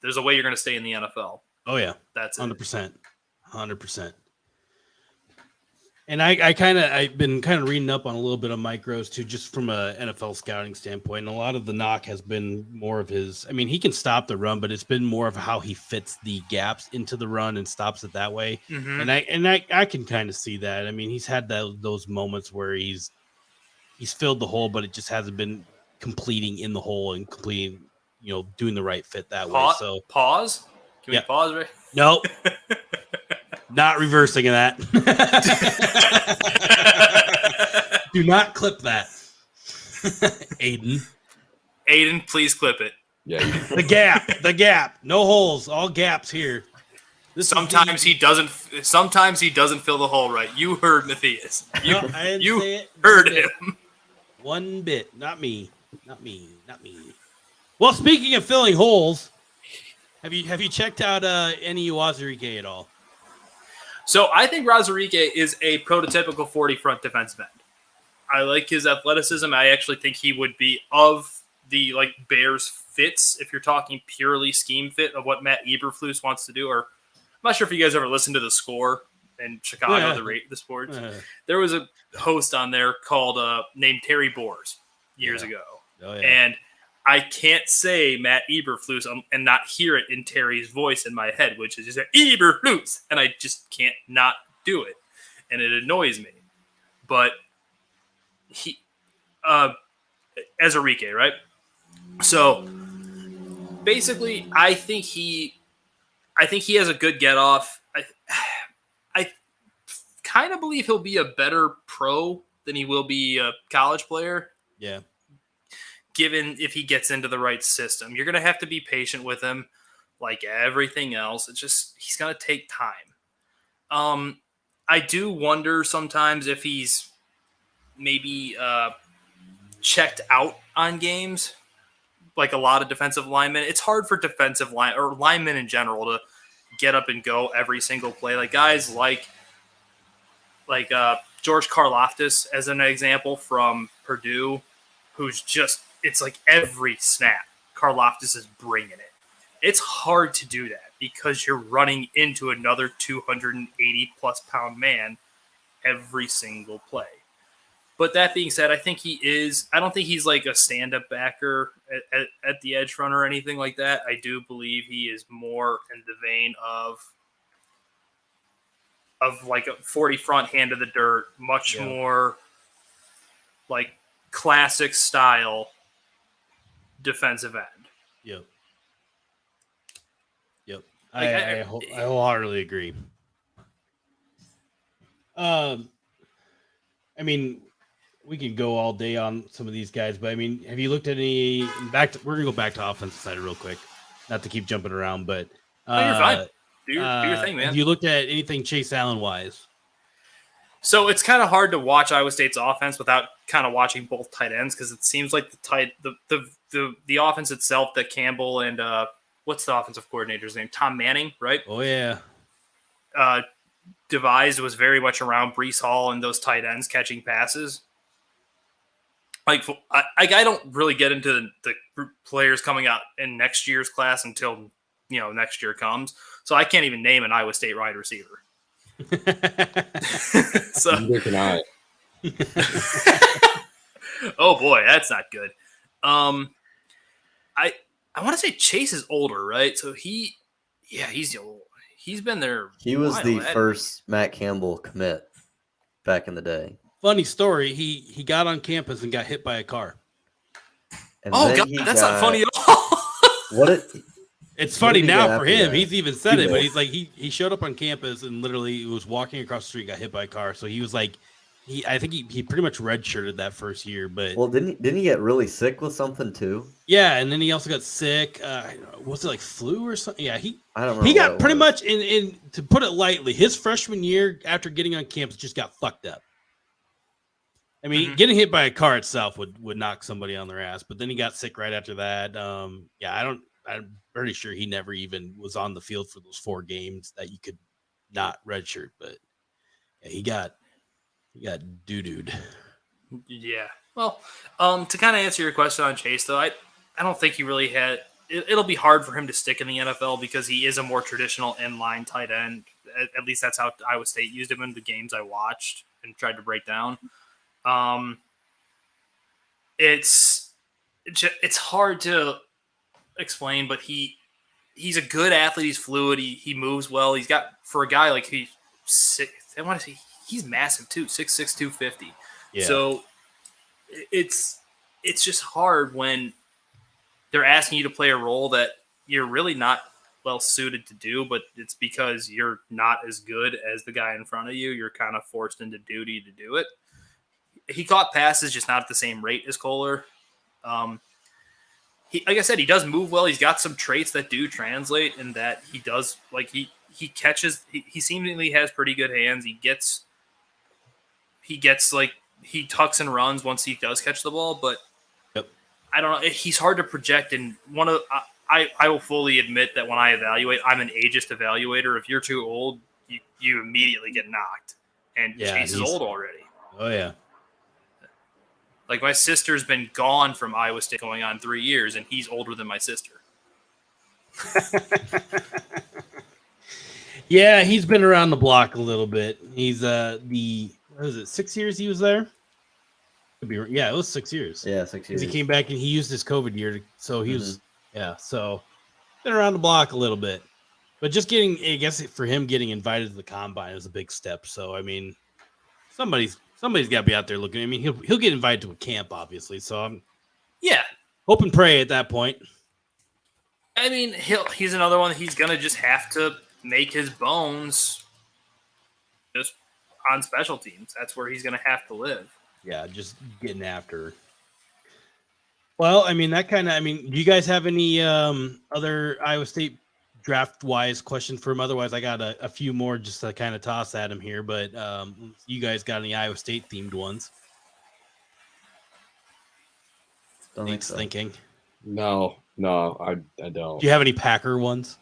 there's a way you're going to stay in the NFL.
Oh, yeah.
That's
100%. 100%. And I've been kind of reading up on a little bit of Mike Rose too, just from a NFL scouting standpoint. And a lot of the knock has been more of his. I mean, he can stop the run, but it's been more of how he fits the gaps into the run and stops it that way. Mm-hmm. And I can kind of see that. I mean, he's had those moments where he's filled the hole, but it just hasn't been completing in the hole and completing, doing the right fit that way. So
pause. Can we pause? Right?
Nope. Not reversing that. Do not clip that. Aiden.
Aiden, please clip it.
Yeah,
The gap. No holes, all gaps here.
Sometimes he doesn't fill the hole right. You heard Matthias.
No, I didn't
You
say it.
heard him.
One bit. Not me. Well, speaking of filling holes, have you checked out any Wazirike at all?
So I think Razarike is a prototypical 40 front defensive end. I like his athleticism. I actually think he would be of the Bears fits if you're talking purely scheme fit of what Matt Eberflus wants to do. Or I'm not sure if you guys ever listened to The Score in Chicago, the sports. There was a host on there called named Terry Bors years ago.
Oh, yeah.
And I can't say Matt Eberflus and not hear it in Terry's voice in my head, which is just Eberflus, and I just can't not do it, and it annoys me. But he, Azarike, right? So basically, I think he has a good get off. I kind of believe he'll be a better pro than he will be a college player.
Yeah.
Given if he gets into the right system, you're going to have to be patient with him like everything else. It's just, he's going to take time. I do wonder sometimes if he's maybe checked out on games like a lot of defensive linemen. It's hard for defensive line or linemen in general to get up and go every single play. Like guys like George Karlaftis as an example from Purdue, who's just, it's like every snap, Karlaftis is bringing it. It's hard to do that because you're running into another 280-plus pound man every single play. But that being said, I think he is – I don't think he's like a stand-up backer at the edge front or anything like that. I do believe he is more in the vein of like a 40 front, hand to the dirt, much more like classic style defensive end.
Yep. I wholeheartedly agree. I mean, we could go all day on some of these guys, but I mean, have you looked at any we're gonna go back to offensive side real quick, not to keep jumping around, but
you're fine. Do your thing, man.
Have you looked at anything Chase Allen wise?
So it's kind of hard to watch Iowa State's offense without kind of watching both tight ends because it seems like the offense itself that Campbell and what's the offensive coordinator's name? Tom Manning, right?
Oh yeah.
Devised was very much around Breece Hall and those tight ends catching passes. I don't really get into the players coming out in next year's class until next year comes. So I can't even name an Iowa State wide receiver. So
neither can I.
Oh boy, that's not good. I want to say Chase is older, right? So he's old. He's been there.
He was the first Matt Campbell commit back in the day.
Funny story. He got on campus and got hit by a car.
And
God, that's not funny at all.
It's funny now for him. He's even said it, but he's like he showed up on campus and literally was walking across the street, got hit by a car. So he was like, I think he pretty much redshirted that first year. But
didn't he get really sick with something too?
Yeah, and then he also got sick. Was it like flu or something? Yeah,
I don't remember.
He got pretty much in to put it lightly, his freshman year after getting on campus just got fucked up. I mean, getting hit by a car itself would knock somebody on their ass, but then he got sick right after that. I'm pretty sure he never even was on the field for those 4 games that you could not redshirt, but yeah, he got doo-dooed.
Yeah. Well, to kind of answer your question on Chase, though, I don't think he really had it'll be hard for him to stick in the NFL because he is a more traditional inline tight end. At least that's how Iowa State used him in the games I watched and tried to break down. It's hard to explain, but he's a good athlete. He's fluid. He moves well. He's got, for a guy like he's massive too, 6'6", 250.
Yeah.
So it's just hard when they're asking you to play a role that you're really not well suited to do, but it's because you're not as good as the guy in front of you. You're kind of forced into duty to do it. he caught passes, just not at the same rate as Kohler. He, like I said, he does move well. He's got some traits that do translate, in that he does, like, he catches. He seemingly has pretty good hands. He gets like, he tucks and runs once he does catch the ball, but I don't know. He's hard to project. And I will fully admit that when I evaluate, I'm an ageist evaluator. If you're too old, you immediately get knocked. And Chase is old already.
Oh yeah.
Like, my sister's been gone from Iowa State going on 3 years, and he's older than my sister.
Yeah, he's been around the block a little bit. He's what was it, 6 years he was there? Yeah, it was 6 years.
Yeah, 6 years.
He came back and he used his COVID year, so he was so been around the block a little bit. But just I guess for him getting invited to the combine is a big step. So I mean, somebody's got to be out there looking. I mean, he'll get invited to a camp, obviously. So I'm hope and pray at that point.
I mean, he's another one. He's gonna just have to make his bones just on special teams. That's where he's gonna have to live.
Yeah, just getting after. Well, I mean, do you guys have any other Iowa State draft-wise questions for him? Otherwise, I got a few more just to kind of toss at him here, but you guys got any Iowa State-themed ones?
Don't think so.
Thinking.
No, I don't.
Do you have any Packer ones?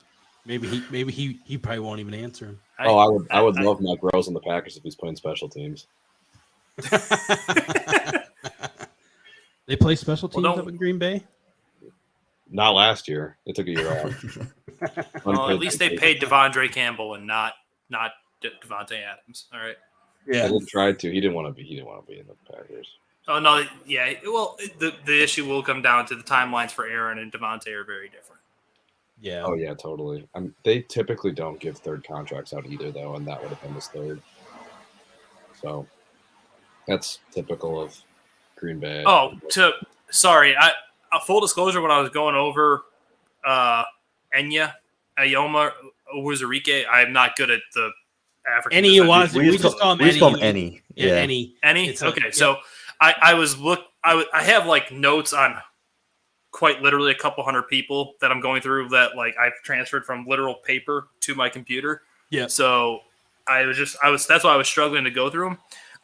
Maybe he probably won't even answer him.
I would love Mike Rose on the Packers if he's playing special teams.
They play special teams up in Green Bay?
Not last year. They took a year off.
Well, at least they paid Devondre Campbell and not Devontae Adams. All right.
Yeah, he tried to. He didn't want to be in the Packers.
Oh no, yeah. Well, the issue will come down to the timelines for Aaron and Devontae are very different.
Yeah.
Oh yeah, totally. They typically don't give third contracts out either, though, and that would have been his third. So that's typical of Green Bay.
Oh, sorry. Full disclosure, when I was going over Ayoma Uwazurike, I'm not good at the African.
We just call him
Any.
Yeah,
Any.
Okay,
so I have like notes on quite literally a couple hundred people that I'm going through that like I've transferred from literal paper to my computer.
Yeah.
So that's why I was struggling to go through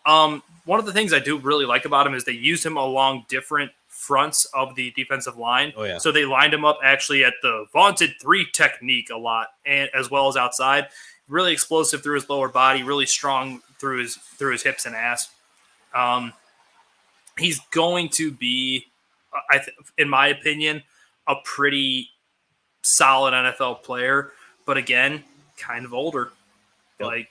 them. One of the things I do really like about him is they used him along different fronts of the defensive line.
Oh, yeah.
So they lined him up actually at the vaunted 3 technique a lot, and as well as outside. Really explosive through his lower body, really strong through his hips and ass. He's going to be, in my opinion, a pretty solid NFL player, but again, kind of older. Yep.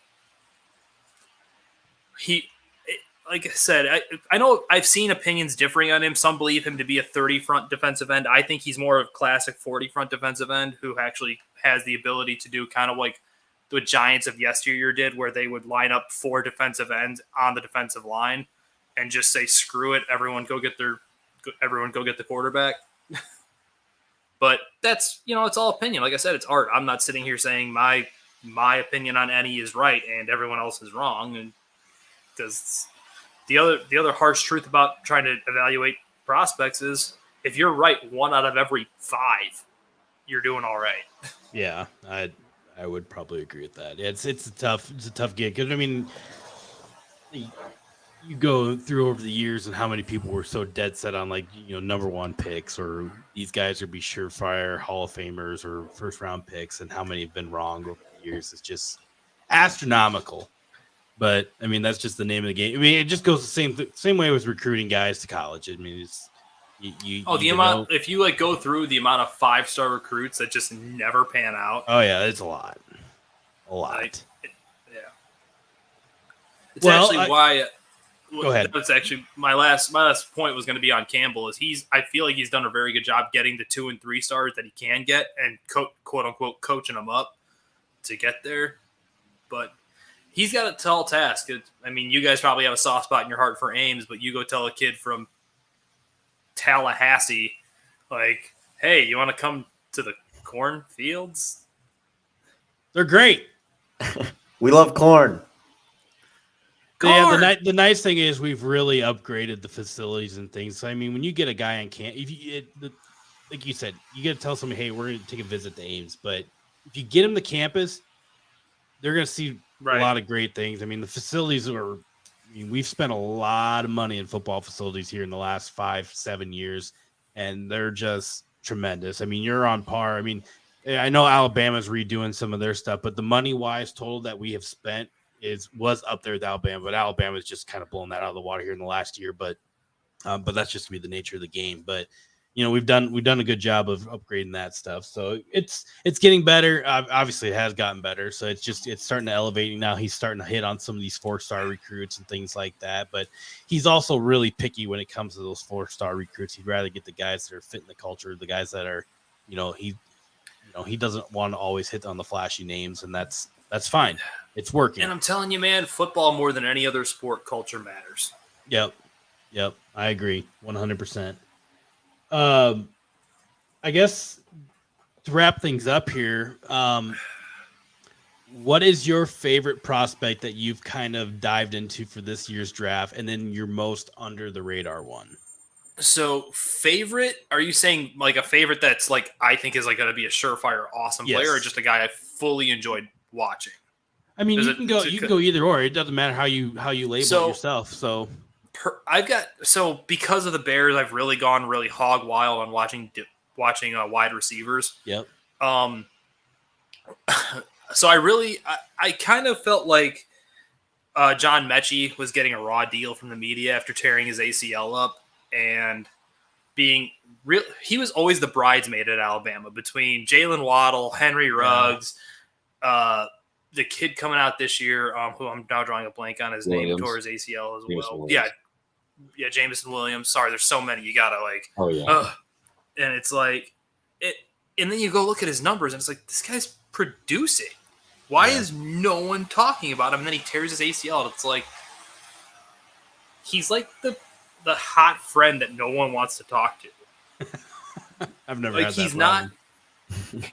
Like I said, I know I've seen opinions differing on him. Some believe him to be a 30 front defensive end. I think he's more of a classic 40 front defensive end who actually has the ability to do kind of like the Giants of yesteryear did, where they would line up 4 defensive ends on the defensive line and just say, screw it, everyone go get the quarterback. But that's, it's all opinion. Like I said, it's art. I'm not sitting here saying my opinion on any is right and everyone else is wrong. And because the other harsh truth about trying to evaluate prospects is if you're right 1 out of every 5, you're doing all right.
Yeah, I would probably agree with that. It's a tough gig, because I mean, you go through over the years and how many people were so dead set on number 1 picks, or these guys are be surefire Hall of Famers or first round picks, and how many have been wrong over the years. It's just astronomical. But I mean, that's just the name of the game. I mean, it just goes the same way with recruiting guys to college. I mean, it's
if you go through the amount of 5-star recruits that just never pan out.
Oh yeah, it's a lot.
It's actually why.
Go ahead.
That's actually my last point was going to be on Campbell. I feel like he's done a very good job getting the 2 and 3 stars that he can get and quote unquote coaching them up to get there. But he's got a tall task. I mean, you guys probably have a soft spot in your heart for Ames, but you go tell a kid from Tallahassee, like, hey, you want to come to the cornfields?
They're great.
We love corn.
Yeah, the nice thing is we've really upgraded the facilities and things. I mean, when you get a guy on camp, like you said, you got to tell somebody, hey, we're going to take a visit to Ames. But if you get them to campus, they're going to see a lot of great things. I mean, the facilities are. I mean, we've spent a lot of money in football facilities here in the last 5-7 years, and they're just tremendous. I mean, you're on par. I mean, I know Alabama's redoing some of their stuff, but the money-wise total that we have spent was up there with Alabama, but Alabama's just kind of blown that out of the water here in the last year. But that's just to be the nature of the game. But we've done a good job of upgrading that stuff. So it's getting better. Obviously, it has gotten better. So it's starting to elevate. Now he's starting to hit on some of these 4-star recruits and things like that. But he's also really picky when it comes to those 4-star recruits. He'd rather get the guys that are fitting the culture, the guys that are, he doesn't want to always hit on the flashy names, and that's fine. It's working.
And I'm telling you, man, football more than any other sport, culture matters.
Yep. I agree 100%. I guess to wrap things up here, what is your favorite prospect that you've kind of dived into for this year's draft, and then your most under the radar one?
So favorite, are you saying like a favorite that's like I think is like going to be a surefire awesome player, or just a guy I fully enjoyed watching?
I mean, you can go either or. It doesn't matter how you label it yourself. So because of the Bears, I've really gone really hog wild on watching wide receivers. Yep.
So I kind of felt like John Mechie was getting a raw deal from the media after tearing his ACL up and being real. He was always the bridesmaid at Alabama between Jalen Waddle, Henry Ruggs, the kid coming out this year, who I'm now drawing a blank on his name, tore his ACL as well. Yeah, Jameson Williams. Sorry, there's so many. You gotta and it's like it. And then you go look at his numbers, and it's like this guy's producing. Why is no one talking about him? And then he tears his ACL. And it's like he's like the hot friend that no one wants to talk to.
I've never had that
he's
problem.
Not.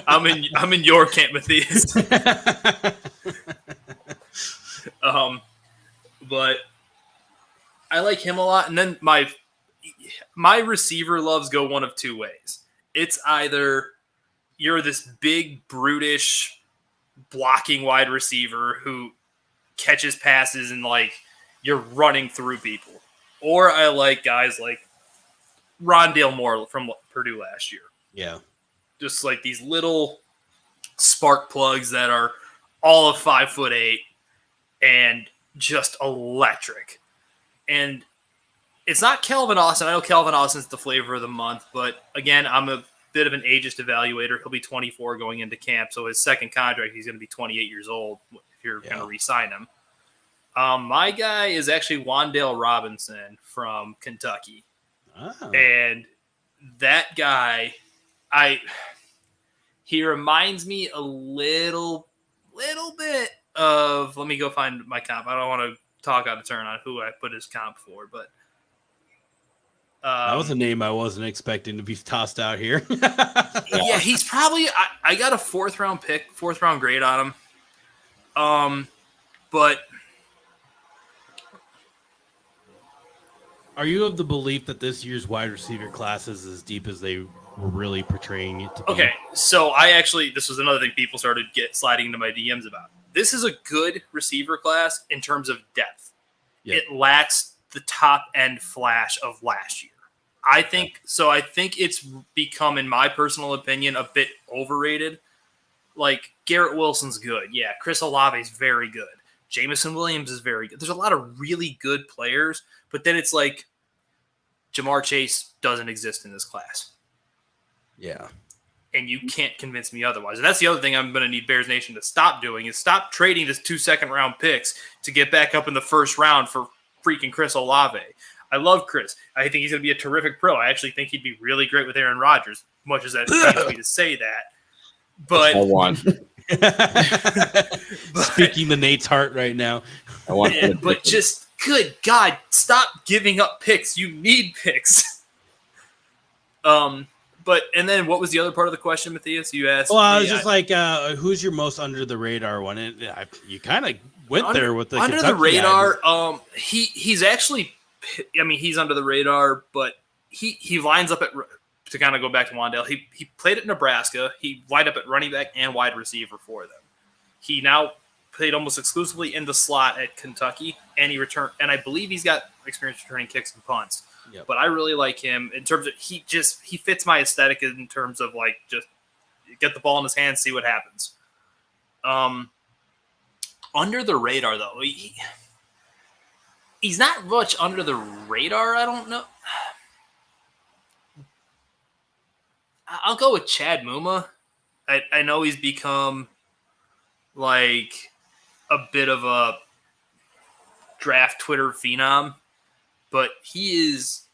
I'm in your camp, Matthias. But I like him a lot. And then my receiver loves go one of two ways. It's either you're this big, brutish, blocking wide receiver who catches passes and like you're running through people. Or I like guys like Rondale Moore from Purdue last year.
Yeah.
Just like these little spark plugs that are all of 5'8" and just electric. And it's not Calvin Austin. I know Calvin Austin's the flavor of the month, but again, I'm a bit of an ageist evaluator. He'll be 24 going into camp, so his second contract, he's going to be 28 years old if you're going to re-sign him. My guy is actually Wan'Dale Robinson from Kentucky.
Oh.
And that guy, he reminds me a little bit of, let me go find my comp. I don't want to talk out of turn on who I put his comp for, but
that was a name I wasn't expecting to be tossed out here.
Yeah, he's probably, I got a fourth round grade on him. But
are you of the belief that this year's wide receiver class is as deep as they were really portraying it to be?
Okay, so this was another thing people started sliding into my DMs about. This is a good receiver class in terms of depth. Yep. It lacks the top end flash of last year. I think it's become, in my personal opinion, a bit overrated. Like Garrett Wilson's good. Yeah. Chris Olave is very good. Jameson Williams is very good. There's a lot of really good players, but then it's like Jamar Chase doesn't exist in this class.
Yeah.
And you can't convince me otherwise. And that's the other thing I'm going to need Bears Nation to stop doing is stop trading this 2 second-round picks to get back up in the first round for freaking Chris Olave. I love Chris. I think he's going to be a terrific pro. I actually think he'd be really great with Aaron Rodgers, much as that pains me to say that. But
I want.
Speaking to Nate's heart right now.
I want.
But just, good God, stop giving up picks. You need picks. But and then what was the other part of the question, Matthias? You asked.
Well, I was just like, who's your most under the radar one? And you kind of went there with the
under
Kentucky
the radar.
guy.
He's actually, I mean, he's under the radar, but he lines up at, to kind of go back to Wandale. He played at Nebraska. He lined up at running back and wide receiver for them. He now played almost exclusively in the slot at Kentucky, and he returned. And I believe he's got experience returning kicks and punts.
Yep.
But I really like him in terms of he fits my aesthetic in terms of like just get the ball in his hands, see what happens. Under the radar though, he's not much under the radar. I don't know. I'll go with Chad Muma. I know he's become like a bit of a draft Twitter phenom, but he is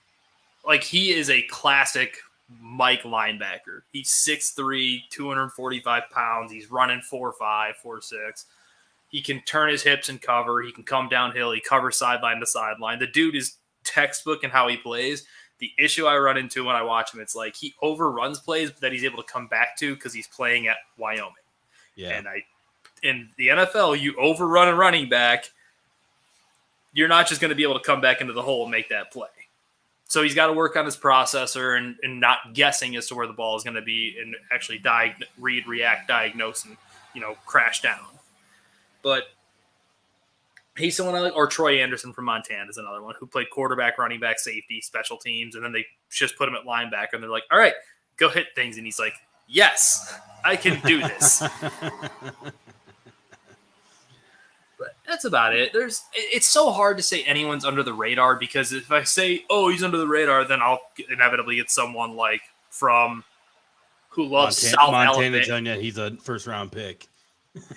a classic Mike linebacker. He's 6'3", 245 pounds. He's running 4'5", 4'6". He can turn his hips and cover. He can come downhill. He covers sideline to sideline. The dude is textbook in how he plays. The issue I run into when I watch him, it's like he overruns plays that he's able to come back to because he's playing at Wyoming.
Yeah.
And in the NFL, you overrun a running back, you're not just going to be able to come back into the hole and make that play. So he's got to work on his processor and not guessing as to where the ball is going to be and actually read, react, diagnose, and crash down. But he's someone I like, or Troy Anderson from Montana is another one who played quarterback, running back, safety, special teams, and then they just put him at linebacker, and they're like, all right, go hit things. And he's like, yes, I can do this. But that's about it. It's so hard to say anyone's under the radar because if I say, oh, he's under the radar, then I'll inevitably get someone like from who loves South Alabama.
telling you he's a first-round pick.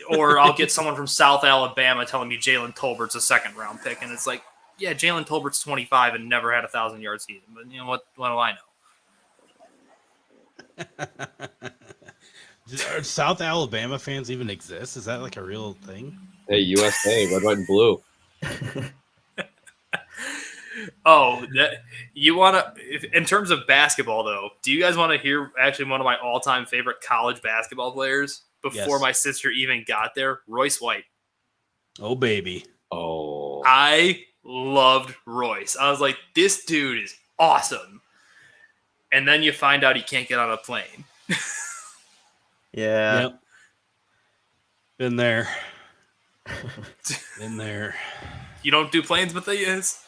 Or I'll get someone from South Alabama telling me Jalen Tolbert's a second-round pick. And it's like, yeah, Jalen Tolbert's 25 and never had 1,000-yard season. But you know what do I know?
Are South Alabama fans even exist? Is that like a real thing?
Hey, USA, red, white, and blue.
You want to? In terms of basketball, though, do you guys want to hear actually one of my all-time favorite college basketball players before my sister even got there? Royce White.
Oh, baby.
Oh.
I loved Royce. I was like, this dude is awesome. And then you find out he can't get on a plane.
Yeah.
Yep. Been there. Been there.
You don't do planes with these?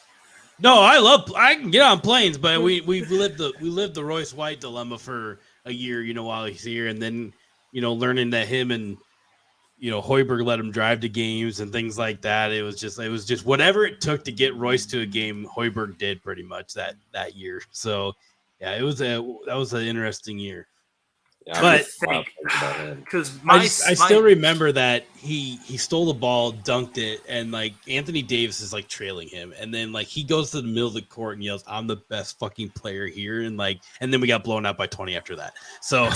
No, I can get on planes, but we lived the Royce White dilemma for a year, while he's here, and then learning that him and Hoiberg let him drive to games and things like that. It was just whatever it took to get Royce to a game, Hoiberg did pretty much that year. So yeah, that was an interesting year.
Yeah,
but
because
I still remember that he stole the ball, dunked it, and like Anthony Davis is like trailing him, and then like he goes to the middle of the court and yells, "I'm the best fucking player here," and then we got blown out by 20 after that. So,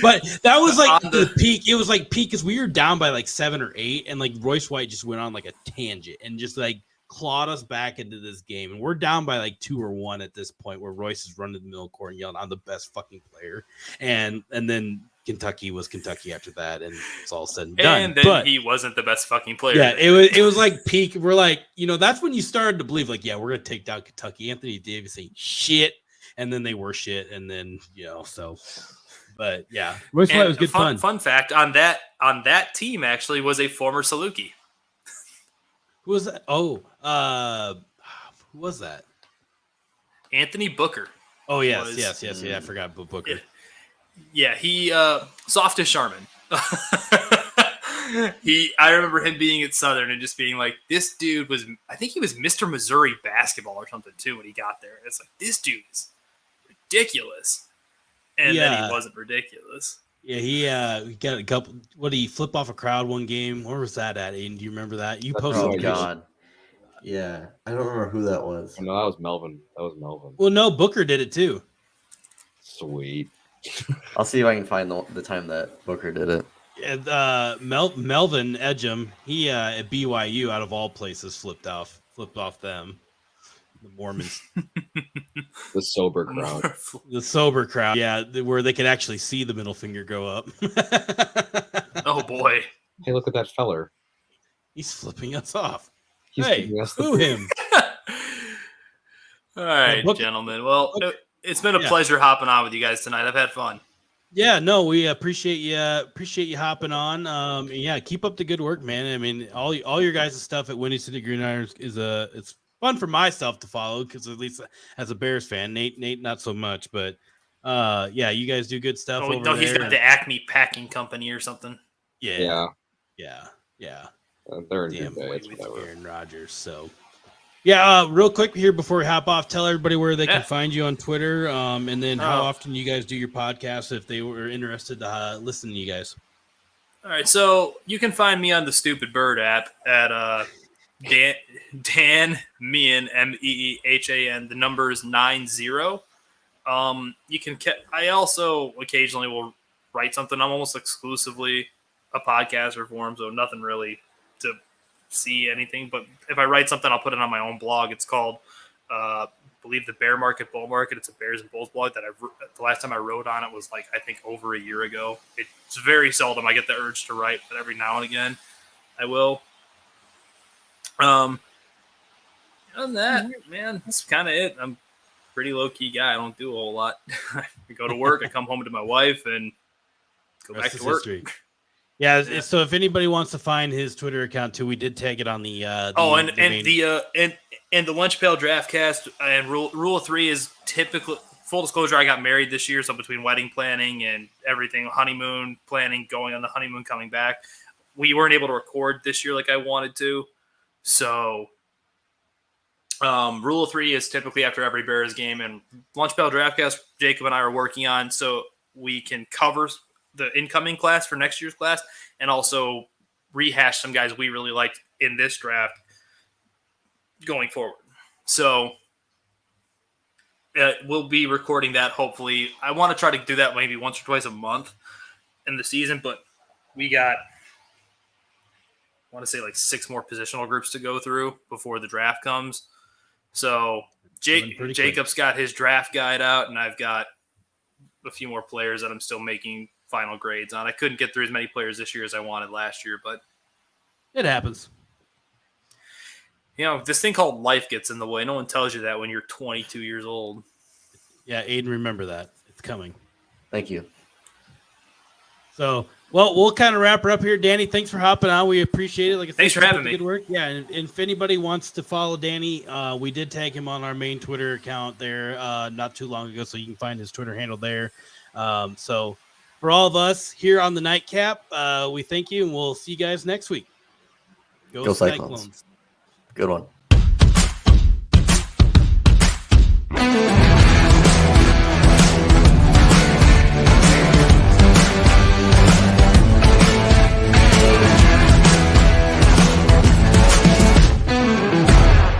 but that was like the peak. It was like peak because we were down by like 7 or 8, and like Royce White just went on like a tangent and just like clawed us back into this game, and we're down by like 2 or 1 at this point where Royce is running the middle court and yelling, "I'm the best fucking player," and then Kentucky was Kentucky after that, and it's all said and done.
And then he wasn't the best fucking player.
Yeah, it was like peak. We're like, that's when you started to believe like, yeah, we're gonna take down Kentucky. Anthony Davis ain't shit, and then they were shit, and then so. But yeah, Royce White was good fun.
Fun fact on that team actually was a former Saluki.
Who was that? Oh, who was that?
Anthony Booker.
Oh, yes. Yeah, I forgot about Booker.
Yeah, he Softish Sharman. I remember him being at Southern and just being like, this dude I think he was Mr. Missouri basketball or something too when he got there. It's like, this dude is ridiculous. And then he wasn't ridiculous.
Yeah, he got a couple. What did he flip off a crowd one game? Where was that at, Aiden? Do you remember that? You posted.
Oh God, yeah, I don't remember who that was.
No, that was Melvin.
Well, no, Booker did it too.
Sweet.
I'll see if I can find the time that Booker did it.
Yeah, Melvin Edgem, he at BYU out of all places flipped off them. the Mormons,
The sober crowd.
the sober crowd. Yeah, where they can actually see the middle finger go up.
Oh boy.
Hey, look at that feller.
He's flipping us off.
He's
Hey,
giving us the
boo him.
All right,
book-
gentlemen. Well,
book-
it's been a
yeah.
pleasure hopping on with you guys tonight. I've had fun.
Yeah, no, we appreciate you hopping on. And yeah, keep up the good work, man. I mean, all your guys' stuff at Windy City Gridiron is it's fun for myself to follow because at least as a Bears fan, Nate not so much, but yeah, you guys do good stuff over
No,
there.
he's got the Acme Packing Company or something.
Yeah.
They're in
Damn
good
boy
days,
with
whatever.
Aaron Rodgers. So, yeah, real quick here before we hop off, tell everybody where they
Yeah.
can find you on Twitter, and then how
Oh.
often you guys do your podcast if they were interested to listen to you guys.
All right, so you can find me on the Stupid Bird app at Dan Meehan Meehan. The number is 90. You can. I also occasionally will write something. I'm almost exclusively a podcaster for him, so nothing really to see anything. But if I write something, I'll put it on my own blog. It's called, I believe, the Bear Market Bull Market. It's a Bears and Bulls blog that the last time I wrote on it was like I think over a year ago. It's very seldom I get the urge to write, but every now and again I will. Other than that, man, that's kind of it. I'm a pretty low key guy. I don't do a whole lot. I go to work, I come home to my wife, and go back
Rest
to
is
work.
history. Yeah,
Yeah.
so if anybody wants to find his Twitter account too, we did tag it on the
And the Lunch Pail Draftcast and rule of three is typically full disclosure. I got married this year, so between wedding planning and everything, honeymoon planning, going on the honeymoon, coming back, we weren't able to record this year like I wanted to. So, rule of three is typically after every Bears game, and Lunch Pail Draftcast, Jacob and I are working on so we can cover the incoming class for next year's class, and also rehash some guys we really liked in this draft going forward. So we'll be recording that. Hopefully, I want to try to do that maybe once or twice a month in the season, but we got, I want to say like 6 more positional groups to go through before the draft comes. So Jacob's got his draft guide out, and I've got a few more players that I'm still making final grades on. I couldn't get through as many players this year as I wanted last year, but
it happens.
You know, this thing called life gets in the way. No one tells you that when you're 22 years old.
Yeah, Aiden, remember that. It's coming.
Thank you.
So, well, we'll kind of wrap her up here. Danny, thanks for hopping on. We appreciate it. Like I said,
Thanks for having me.
Good work. Yeah, and if anybody wants to follow Danny, we did tag him on our main Twitter account there not too long ago, so you can find his Twitter handle there. So, for all of us here on the Nightcap, we thank you, and we'll see you guys next week.
Go Cyclones. Good one.